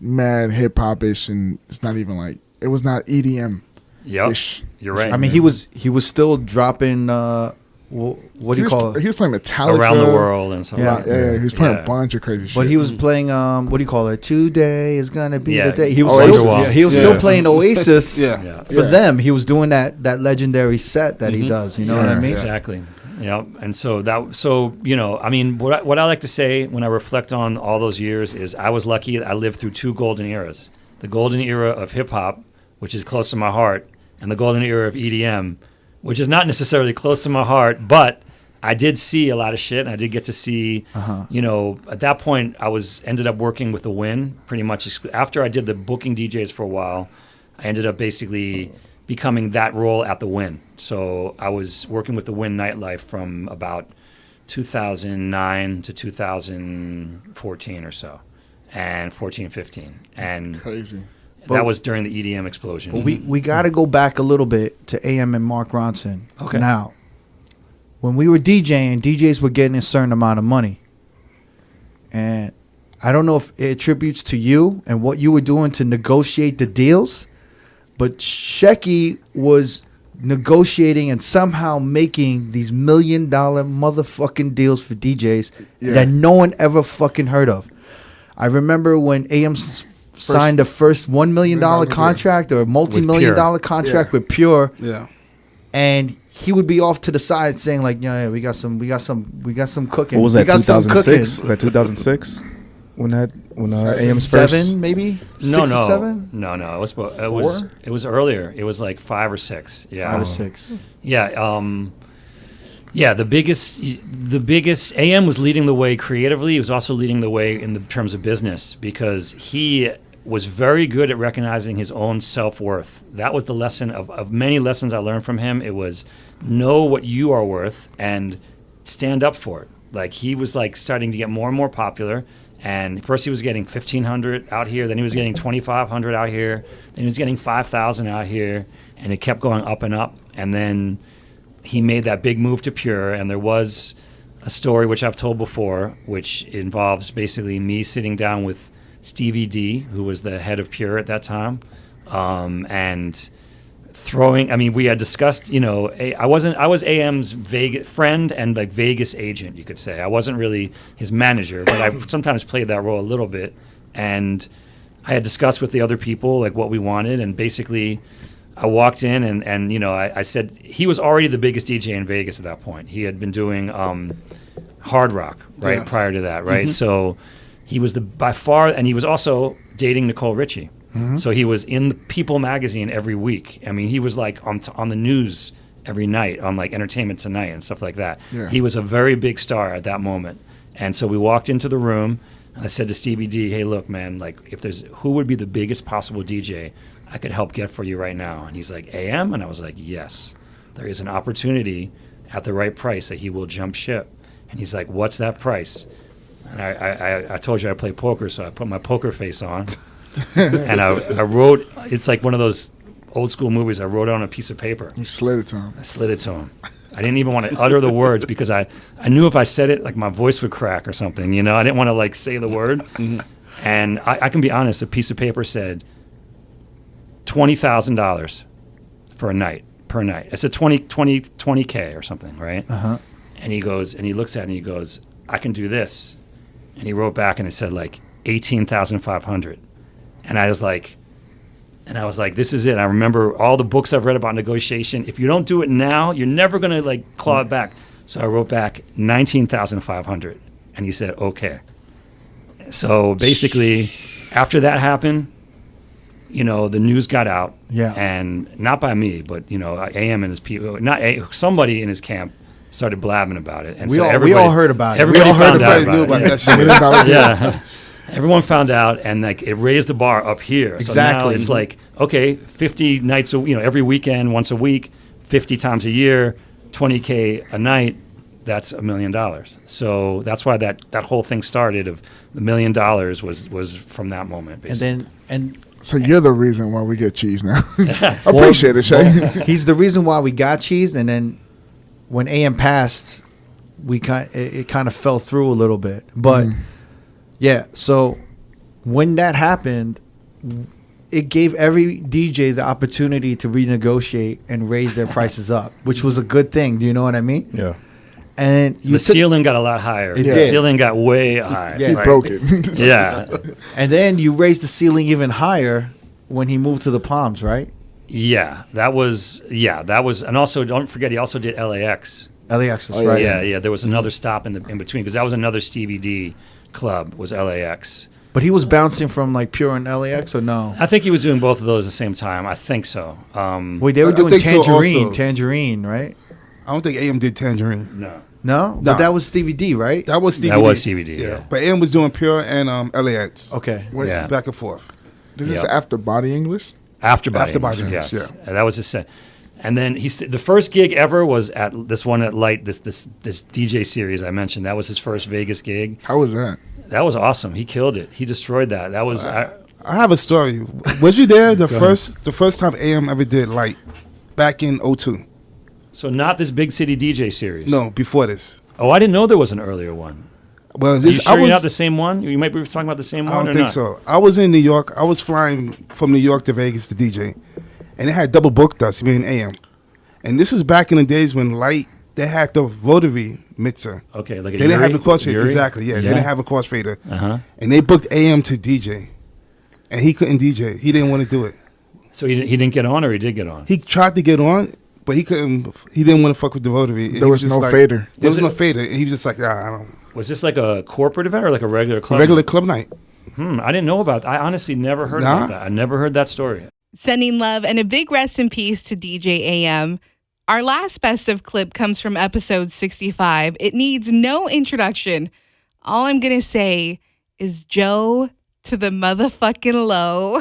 mad hip hop ish, and it's not even it was not EDM. Yep, you're right. I mean, he was still dropping. What do you call it? He was playing Metallica around the world and something. Yeah. He was playing a bunch of crazy shit. But he was playing what do you call it? Today is gonna be the day. He was still playing Oasis. For them, he was doing that legendary set that he does. You know what I mean? Exactly. Yeah. And so I mean, what I like to say when I reflect on all those years is I was lucky that I lived through two golden eras: the golden era of hip hop, which is close to my heart, and the golden era of EDM, which is not necessarily close to my heart, but I did see a lot of shit, and I did get to see, at that point, I ended up working with the Win pretty much. After I did the booking DJs for a while, I ended up basically becoming that role at the Win. So I was working with the Win Nightlife from about 2009 to 2014 or so, and 15. And crazy. That was during the EDM explosion. Well, we got to go back a little bit to AM and Mark Ronson. Okay. Now, when we were DJing, DJs were getting a certain amount of money. And I don't know if it attributes to you and what you were doing to negotiate the deals, but Shecky was negotiating and somehow making these $1 million motherfucking deals for DJs that no one ever fucking heard of. I remember when AM signed the first $1 million contract or a multi-million dollar contract with Pure. Yeah. And he would be off to the side saying like, we got some cooking. What was that? 2006? Was that 2006? When AM's first? 7 maybe? No. 6 or 7? No. It was earlier. It was like 5 or 6. Yeah. 5 or 6. Yeah. The biggest AM was leading the way creatively. He was also leading the way in the terms of business, because he was very good at recognizing his own self-worth. That was the lesson of many lessons I learned from him. It was know what you are worth and stand up for it. Like he was starting to get more and more popular. And first he was getting 1,500 out here, then he was getting 2,500 out here, then he was getting 5,000 out here, and it kept going up and up. And then he made that big move to Pure, and there was a story which I've told before, which involves basically me sitting down with Stevie D, who was the head of Pure at that time, and we had discussed, I was AM's Vegas friend and Vegas agent, you could say. I wasn't really his manager, but I sometimes played that role a little bit. And I had discussed with the other people what we wanted, and basically I walked in and I said he was already the biggest DJ in Vegas at that point. He had been doing hard rock prior to that, right? Mm-hmm. So he was by far, and he was also dating Nicole Richie. So he was in the People magazine every week. I mean, he was like on the news every night, on like Entertainment Tonight and stuff like that. Yeah. He was a very big star at that moment. And so we walked into the room, and I said to Stevie D, hey, look, man, like, who would be the biggest possible DJ I could help get for you right now? And he's like, AM? And I was like, yes. There is an opportunity at the right price that he will jump ship. And he's like, what's that price? And I told you I play poker, so I put my poker face on. And I wrote, it's like one of those old school movies. I wrote it on a piece of paper. You slid it to him. I slid it to him. I didn't even want to utter the words because I knew if I said it, like my voice would crack or something. You know, I didn't want to like say the word. And I can be honest, a piece of paper said $20,000 for a night, per night. It's a 20K or something, right? And he goes, and he looks at it and he goes, I can do this. And he wrote back and it said like 18,500. And I was like, this is it. I remember all the books I've read about negotiation. If you don't do it now, you're never going to like claw it back. So I wrote back 19,500. And he said, okay. So basically, after that happened, you know, the news got out. Yeah. And not by me, but, you know, AM and his people, somebody in his camp started blabbing about it. And we so all heard about it. Everybody found out knew about about it. that shit. Yeah. Everyone found out, and like it raised the bar up here. Exactly. So now it's like, okay, 50 nights, every weekend, once a week, 50 times a year, 20K a night. That's $1 million. So that's why that whole thing started. Of the $1 million was from that moment. Basically. So you're the reason why we get cheese now. I appreciate it, Shay. He's the reason why we got cheese, and then when AM passed, it kind of fell through a little bit, but. Yeah, so when that happened, it gave every DJ the opportunity to renegotiate and raise their prices up, which was a good thing. Do you know what I mean? Yeah. And the ceiling got a lot higher. It The did. ceiling got way high. Yeah. He broke it. Yeah. And then you raised the ceiling even higher when he moved to the Palms, right? Yeah, that was, and also don't forget he also did LAX. LAX, that's right. Yeah. There was another stop in between because that was another Stevie D club was LAX. But he was bouncing from like Pure and LAX, or no? I think he was doing both of those at the same time. I think so. Wait, they were doing think so also. Tangerine, right? I don't think AM did Tangerine. No. No? But that was Stevie D, right? That was Stevie That D. was Stevie D, yeah. But AM was doing Pure and LAX. Okay. Yeah. Back and forth. This is after Body English? After Body English, yes. yeah. And that was his set. And then the first gig ever was at this one at Light, this DJ series I mentioned. That was his first Vegas gig. How was that? That was awesome. He killed it. He destroyed that. That was. I have a story. Was you there the first time AM ever did Light back in 2002? So not this Big City DJ series. No, before this. Oh, I didn't know there was an earlier one. Well, Are you sure you're not the same one? You might be talking about the same one. I don't or think not? so. I was in New York. I was flying from New York to Vegas to DJ, and they had double booked us, me and AM. And this is back in the days when Light, they had the rotary mixer. Okay, like a they didn't have Yuri? the crossfader. Yuri? Exactly, yeah. They didn't have a crossfader. Uh-huh. And they booked AM to DJ, and he couldn't DJ. He didn't want to do it. So he didn't get on, or he did get on? He tried to get on, but he couldn't. He didn't want to fuck with the rotary. There was no fader. There was no fader. And he was just like, I don't. Was this like a corporate event or like a regular club? Regular club night. I didn't know about. I honestly never heard about that. I never heard that story. Sending love and a big rest in peace to DJ AM. Our last best of clip comes from episode 65. It needs no introduction. All I'm going to say is Joe to the motherfucking low.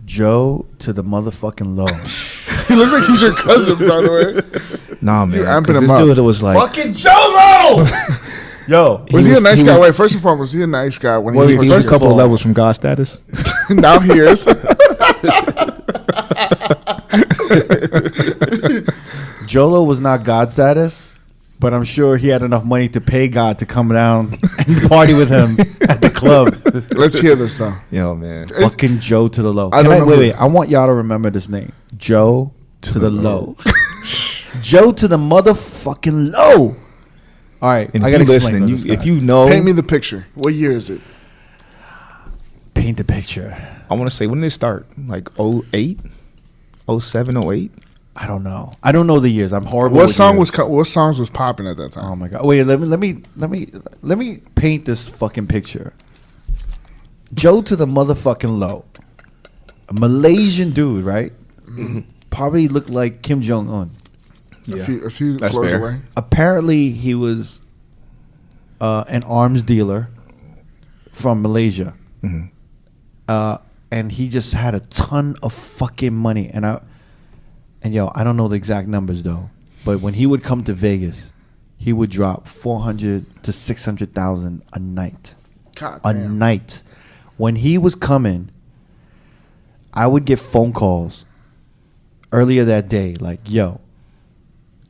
Joe to the motherfucking low. He looks like he's your cousin, by the way. Nah, man. You're amping 'cause him this up. dude was like, Fucking Jolo! Yo. Was he a nice guy? Wait, first and foremost, was he a nice guy when well, he he was was a couple of levels from God status. Now he is. Jolo was not God status, but I'm sure he had enough money to pay God to come down and party with him at the club. Let's hear this though. Yo, man. Fucking Joe to the low. Wait. I want y'all to remember this name. Joe to the low. Joe to the motherfucking low. All right, And I if gotta you explain. listening, this if guy. you know, Paint me the picture. What year is it? Paint the picture. I want to say, when did it start? Like 08? 07, 08? I don't know. I don't know the years. I'm horrible. What with song years. what songs was popping at that time? Oh my god! Wait, let me paint this fucking picture. Joe to the motherfucking low. A Malaysian dude, right? Probably looked like Kim Jong Un. A few That's floors fair. away. Apparently, he was an arms dealer from Malaysia, and he just had a ton of fucking money. And I don't know the exact numbers though, but when he would come to Vegas, he would drop 400 to 600,000 a night. God A damn. night. When he was coming, I would get phone calls earlier that day, like, yo,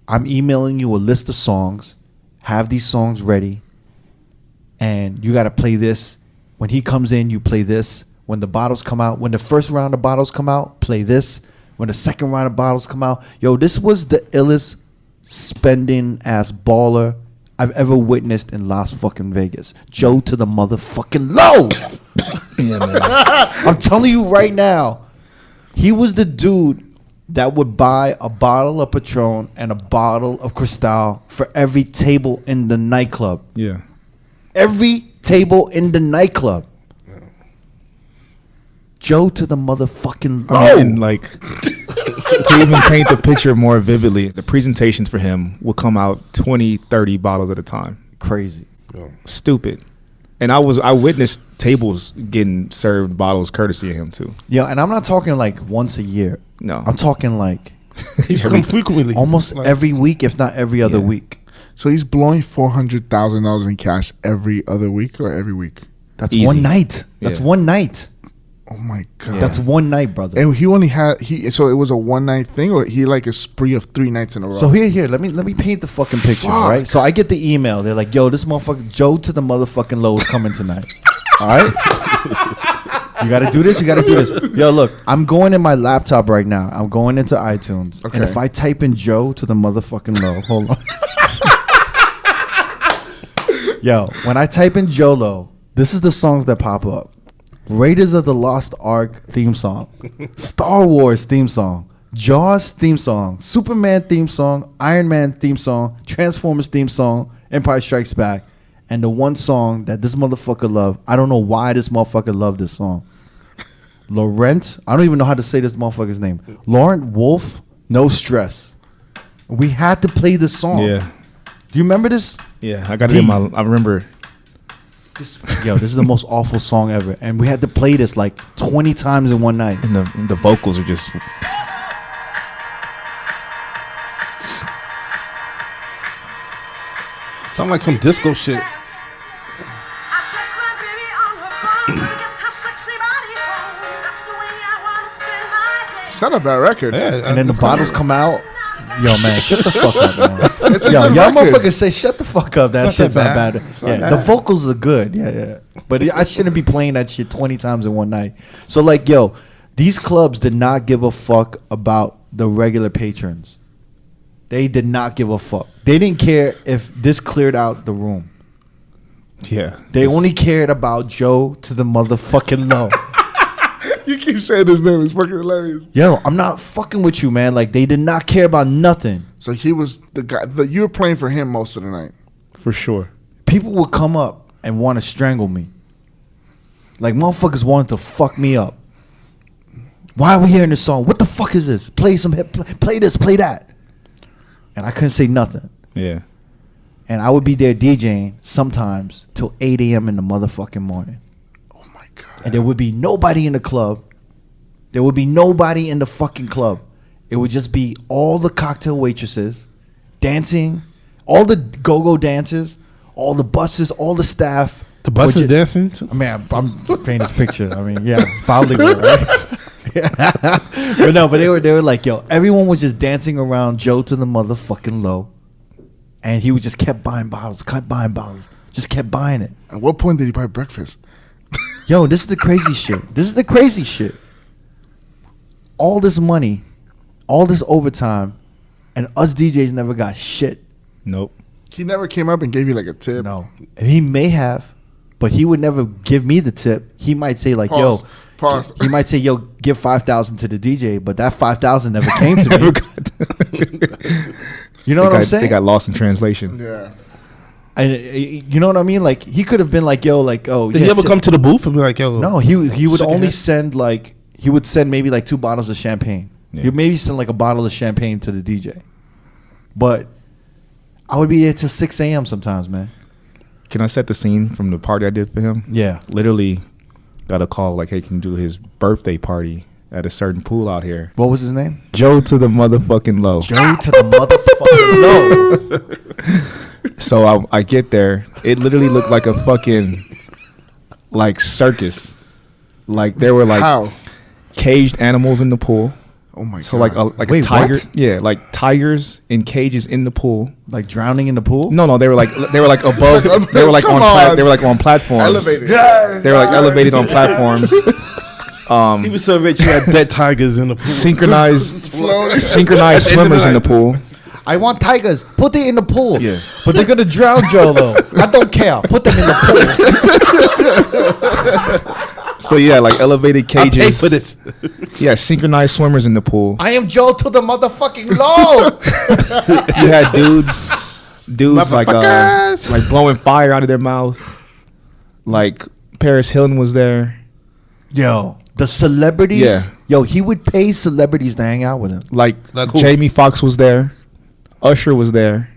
I'm emailing you a list of songs, have these songs ready, and you got to play this. When he comes in, you play this. When the bottles come out, when the first round of bottles come out, play this. When the second round of bottles come out, yo, this was the illest spending ass baller I've ever witnessed in Las fucking Vegas. Joe to the motherfucking low. Yeah, man. I'm telling you right now, he was the dude that would buy a bottle of Patron and a bottle of Cristal for every table in the nightclub. Yeah. Every table in the nightclub. Joe to the motherfucking low. I mean, and like to even paint the picture more vividly, the presentations for him will come out 20, 30 bottles at a time. Crazy. Stupid. And I witnessed tables getting served bottles courtesy of him too. Yeah, and I'm not talking like once a year. No. I'm talking like He's come frequently. almost Like, every week, if not every other Yeah. week. So he's blowing $400,000 in cash every other week or every week? That's Easy. one night. That's Yeah. one night. Oh my god! That's one night, brother. And he only had so it was a one night thing, or he like a spree of 3 nights in a row. So here, let me paint the fucking picture, Fuck. right? So I get the email. They're like, "Yo, this motherfucker Joe to the motherfucking low is coming tonight." All right, you got to do this. You got to do this. Yo, look, I'm going in my laptop right now. I'm going into iTunes, and Okay. if I type in Joe to the motherfucking low, hold on. Yo, when I type in Joe Low, this is the songs that pop up. Raiders of the Lost Ark theme song, Star Wars theme song, Jaws theme song, Superman theme song, Iron Man theme song, Transformers theme song, Empire Strikes Back, and the one song that this motherfucker loved. I don't know why this motherfucker loved this song. Laurent, I don't even know how to say this motherfucker's name. Laurent Wolf, No Stress. We had to play this song. Yeah. Do you remember this? Yeah. I got it in my I remember This is the most awful song ever. And we had to play this like 20 times in one night. and the vocals are just sound like some disco shit. It's not a bad record. Yeah, And then the bottles come out. Yo, man, shut the fuck up, man. It's a Yo, good y'all record. motherfuckers say shut the fuck up. That It's not shit's that not bad. bad. It's not Yeah, bad. the vocals are good. Yeah. But I shouldn't be playing that shit 20 times in one night. So like, yo, these clubs did not give a fuck about the regular patrons. They did not give a fuck. They didn't care if this cleared out the room. yeah. They only cared about Joe to the motherfucking low. You keep saying his name. It's fucking hilarious. Yo, I'm not fucking with you, man. Like, they did not care about nothing. So he was the guy. You were playing for him most of the night. for sure. People would come up and want to strangle me. Like, motherfuckers wanted to fuck me up. Why are we hearing this song? What the fuck is this? Play some hip, play this, play that. And I couldn't say nothing. Yeah. And I would be there DJing sometimes till 8 a.m. in the motherfucking morning. Oh my god! And there would be nobody in the club. There would be nobody in the fucking club. It would just be all the cocktail waitresses dancing, all the go-go dancers, all the buses, all the staff. The bus is Which dancing. I mean, I'm painting this picture. I mean, yeah, Bollywood, right? But no, but they were like, yo, everyone was just dancing around Joe to the motherfucking low, and he would just kept buying bottles, just kept buying it. At what point did he buy breakfast? Yo, this is the crazy shit. This is the crazy shit. All this money, all this overtime, and us DJs never got shit. Nope. He never came up and gave you like a tip. No, and he may have, but he would never give me the tip. He might say like, Pause. yo. Pause. He might say, "Yo, give 5,000 to the DJ," but that 5,000 never came to me. You know what I'm saying? They got lost in translation. Yeah. And you know what I mean? Like, he could have been like, "Yo, like, oh." Did he ever come to the booth and be like, "Yo"? No, he would Shake only your send like he would send maybe like 2 bottles of champagne. Yeah. He'd maybe send like a bottle of champagne to the DJ. But I would be there till 6 a.m. sometimes, man. Can I set the scene from the party I did for him? Yeah. Literally got a call like, hey, can you do his birthday party at a certain pool out here? What was his name? Joe to the motherfucking low. Joe to the motherfucking low. So I get there. It literally looked like a fucking like circus. Like there were like How? caged animals in the pool. Oh my So god. like Wait, a tiger. what? Yeah, like tigers in cages in the pool. Like drowning in the pool? No, they were like above. They were like Come on. on. They were like on platforms. Elevated. They were like elevated on platforms. He was so rich, he had dead tigers in the pool. Synchronized floating. synchronized At the end of swimmers the in the night. pool. I want tigers. Put it in the pool. Yeah. But they're gonna drown Jolo. I don't care. Put them in the pool. So yeah, like elevated I cages. pay for this. Yeah, synchronized swimmers in the pool. I am Joe to the motherfucking low. You had dudes like Motherfuckers. like blowing fire out of their mouth. Like Paris Hilton was there. Yo, the celebrities. Yeah. Yo, he would pay celebrities to hang out with him. Like Like who? Jamie Foxx was there. Usher was there.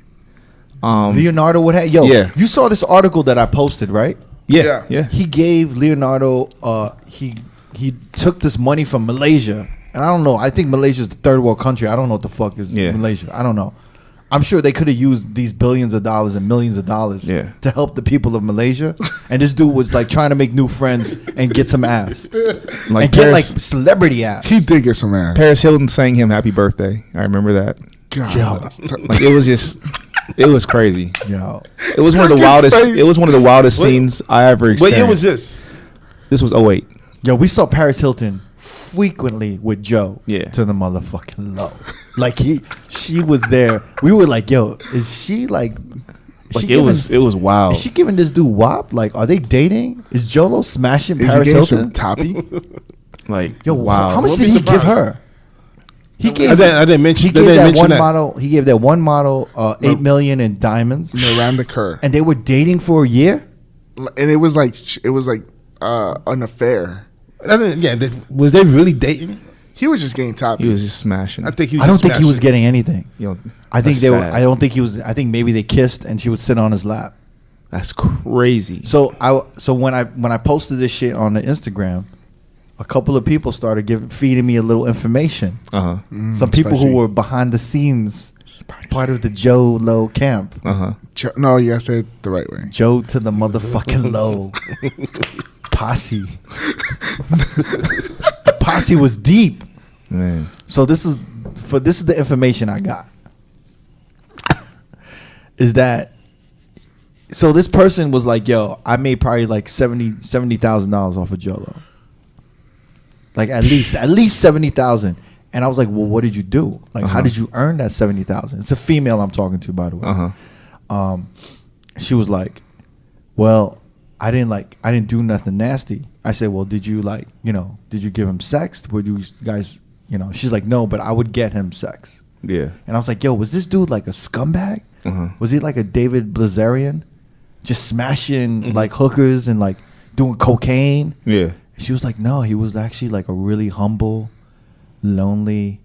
Leonardo would have. Yo, Yeah. you saw this article that I posted, right? Yeah. He gave Leonardo. He took this money from Malaysia, and I don't know. I think Malaysia is the third world country. I don't know what the fuck is Malaysia. I don't know. I'm sure they could have used these billions of dollars and millions of dollars to help the people of Malaysia. And this dude was like trying to make new friends and get some ass, Like and get like celebrity ass. He did get some ass. Paris Hilton sang him happy birthday. I remember that. God. Like it was just it was crazy. Yo, It was one of the wildest it was one of the wildest scenes I ever What experienced. year was this? This was 08. yo, we saw Paris Hilton frequently with Joe. Yeah. To the motherfucking low. Like she was there. We were like, yo, is she like? Is Like she it was wild. Is she giving this dude WAP? Like, are they dating? Is Jolo smashing Is he Paris getting some Hilton? toppy? Like Yo, wow. how much Won't did be he give surprised. her? He gave. I didn't mention. He They gave didn't that mention one that. model. He gave that one model $8 million in diamonds, Miranda Kerr. and they were dating for a year. And it was like an affair. Was they really dating? He was just getting toppy. He was just smashing. I think he was I don't just think he was smashing. getting anything. You know, I think that's they were. sad. I don't think he was. I think maybe they kissed, and she would sit on his lap. That's crazy. So when I posted this shit on the Instagram, a couple of people started feeding me a little information. Uh-huh. Some people spicy. who were behind the scenes, part of the Joe Low camp. Uh-huh. No, you gotta say it the right way. Joe to the motherfucking low. Posse. The posse was deep. Man. So this is the information I got. Is that so this person was like, yo, I made probably like $70,000 off of Jolo. Like at least $70,000. And I was like, well, what did you do? Like, how did you earn that $70,000? It's a female I'm talking to, by the way. Uh-huh. She was like, well, I didn't do nothing nasty. I said, well, did you did you give him sex? Would you guys, she's like, no, but I would get him sex. Yeah. And I was like, yo, was this dude like a scumbag? Uh-huh. Was he like a David Blazarian? Just smashing like hookers and like doing cocaine? Yeah. She was like, no, he was actually like a really humble, lonely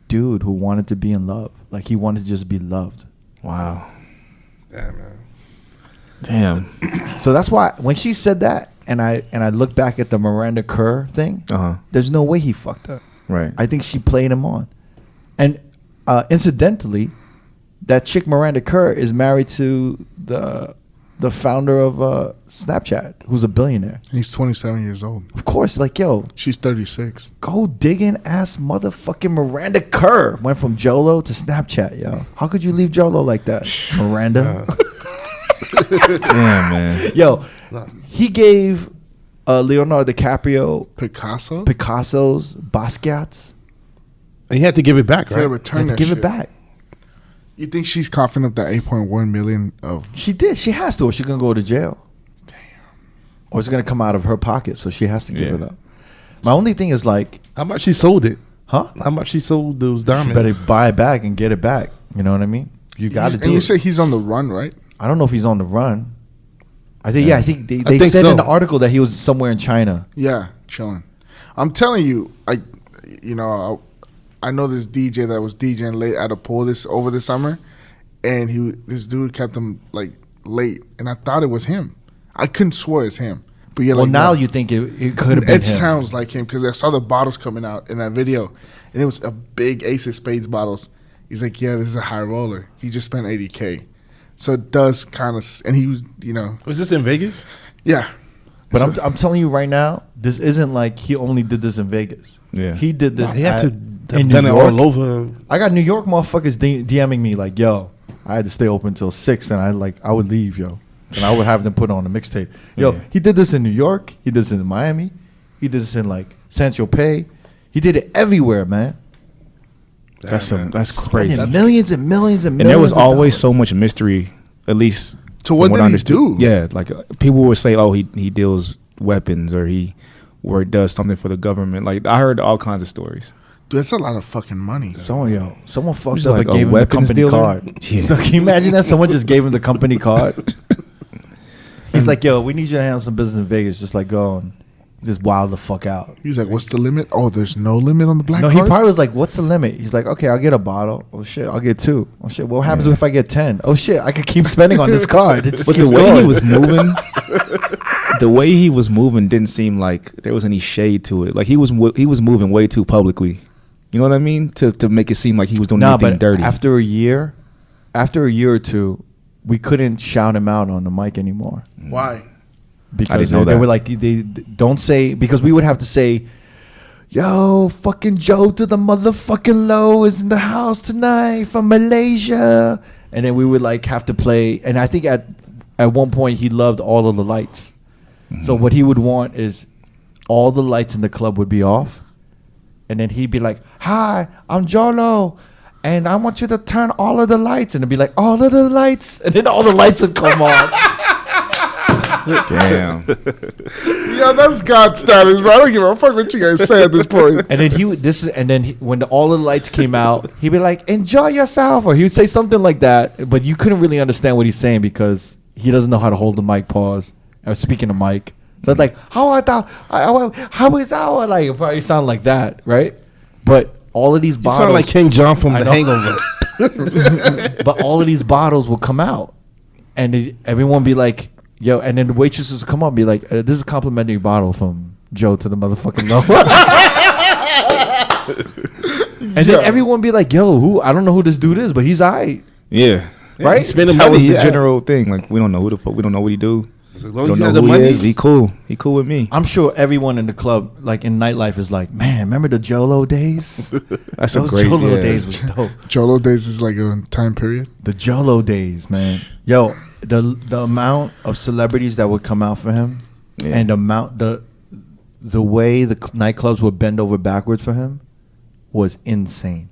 dude who wanted to be in love. Like he wanted to just be loved. Wow. Yeah, man. Damn. So that's why when she said that, and I look back at the Miranda Kerr thing, there's no way he fucked her. Right. I think she played him on. And incidentally, that chick Miranda Kerr is married to the founder of Snapchat, who's a billionaire. He's 27 years old. Of course, like, yo, She's 36. go digging ass motherfucking Miranda Kerr went from Jolo to Snapchat, yo. How could you leave Jolo like that, Miranda? Damn, man. Yo, he gave Leonardo DiCaprio Picasso's Basquiat's. And you had to give it back, He had to right? return Had to that give shit. it back. You think she's coughing up that 8.1 million of? She did. She has to, or she's gonna go to jail. Damn. Or it's gonna come out of her pocket, so she has to give it up. My only thing is like, How much she sold it? huh? How much she sold those You diamonds? better buy it back and get it back. You know what I mean? You got to do And you it. say he's on the run, right? I don't know if he's on the run. I think I think they think said in so. the article that he was somewhere in China. Yeah, chilling. I'm telling you, I know this DJ that was DJing late at a pool over the summer, and this dude kept him like late, and I thought it was him. I couldn't swear it's him. But yeah, well, now you think it could have been him. It sounds like him because I saw the bottles coming out in that video, and it was a big Ace of Spades bottles. He's like, yeah, this is a high roller. He just spent $80K. So it does kind of, and he was, Was this in Vegas? Yeah. But I'm telling you right now, this isn't like he only did this in Vegas. Yeah. He did this He had to in done New it York. all over. I got New York motherfuckers DMing me like, yo, I had to stay open until 6, and I would leave, yo. And I would have them put on a mixtape. Yo, he did this in New York. He did this in Miami. He did this in like Saint-Tropez. He did it everywhere, man. That's crazy. Millions and millions and millions. And there was of always dollars. so much mystery, at least to what did he do? Yeah, like people would say, oh, he deals weapons or he does something for the government. Like I heard all kinds of stories. Dude, that's a lot of fucking money. Someone fucked Just up like and a gave him the weapons company dealer? card. Yeah. So can you imagine that? Someone just gave him the company card. He's like, yo, we need you to handle some business in Vegas. Just like go and just wild the fuck out. He's like, what's the limit? Oh, there's no limit on the black No, card? he probably was like, what's the limit? He's like, okay, I'll get a bottle. Oh shit, I'll get 2. Oh shit, what happens if I get 10? Oh shit, I could keep spending on this card. It just But keeps the way going. he was moving, didn't seem like there was any shade to it. Like he was moving way too publicly. You know what I mean? To make it seem like he was doing anything dirty. After a year or two, we couldn't shout him out on the mic anymore. Why? Because know they that. were like, they don't say, because we would have to say, yo, fucking Joe to the motherfucking low is in the house tonight from Malaysia. And then we would like have to play. And I think at one point he loved all of the lights. So what he would want is all the lights in the club would be off. And then he'd be like, hi, I'm Jolo. And I want you to turn all of the lights. And it'd be like, all of the lights. And then all the lights would come on. Damn. Yeah, that's God status, bro. I don't give a fuck what you guys say at this point. And then when all of the lights came out, he'd be like, enjoy yourself. Or he would say something like that. But you couldn't really understand what he's saying because he doesn't know how to hold the mic pause. I was speaking to Mike. So it's like, how is our, like, it probably sound like that, right? But all of these You bottles. sound like King John from I The know. Hangover. But all of these bottles will come out. And everyone be like, yo, and then the waitresses will come up and be like, this is a complimentary bottle from Joe to the motherfucking low. And then everyone be like, yo, I don't know who this dude is, but he's aight. Yeah. Right? He's spending That was money. the Yeah. general thing. Like we don't know who the fuck. We don't know what he do. As long We as don't he know has the who he money. is. He cool. He cool with me. I'm sure everyone in the club, like in nightlife, is like, man, remember the Jolo days? That's Those a great Jolo yeah. days was dope. Jolo days is like a time period. The Jolo days, man. Yo, the amount of celebrities that would come out for him, and the way the nightclubs would bend over backwards for him was insane.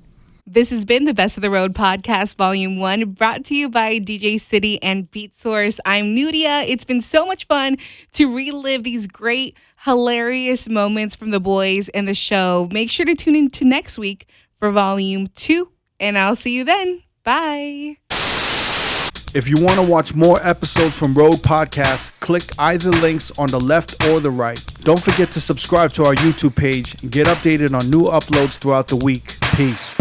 This has been the Best of the Road podcast, Volume 1, brought to you by DJ City and Beat Source. I'm Nudia. It's been so much fun to relive these great, hilarious moments from the boys and the show. Make sure to tune in to next week for Volume 2, and I'll see you then. Bye. If you want to watch more episodes from R.O.A.D Podcast, click either links on the left or the right. Don't forget to subscribe to our YouTube page and get updated on new uploads throughout the week. Peace.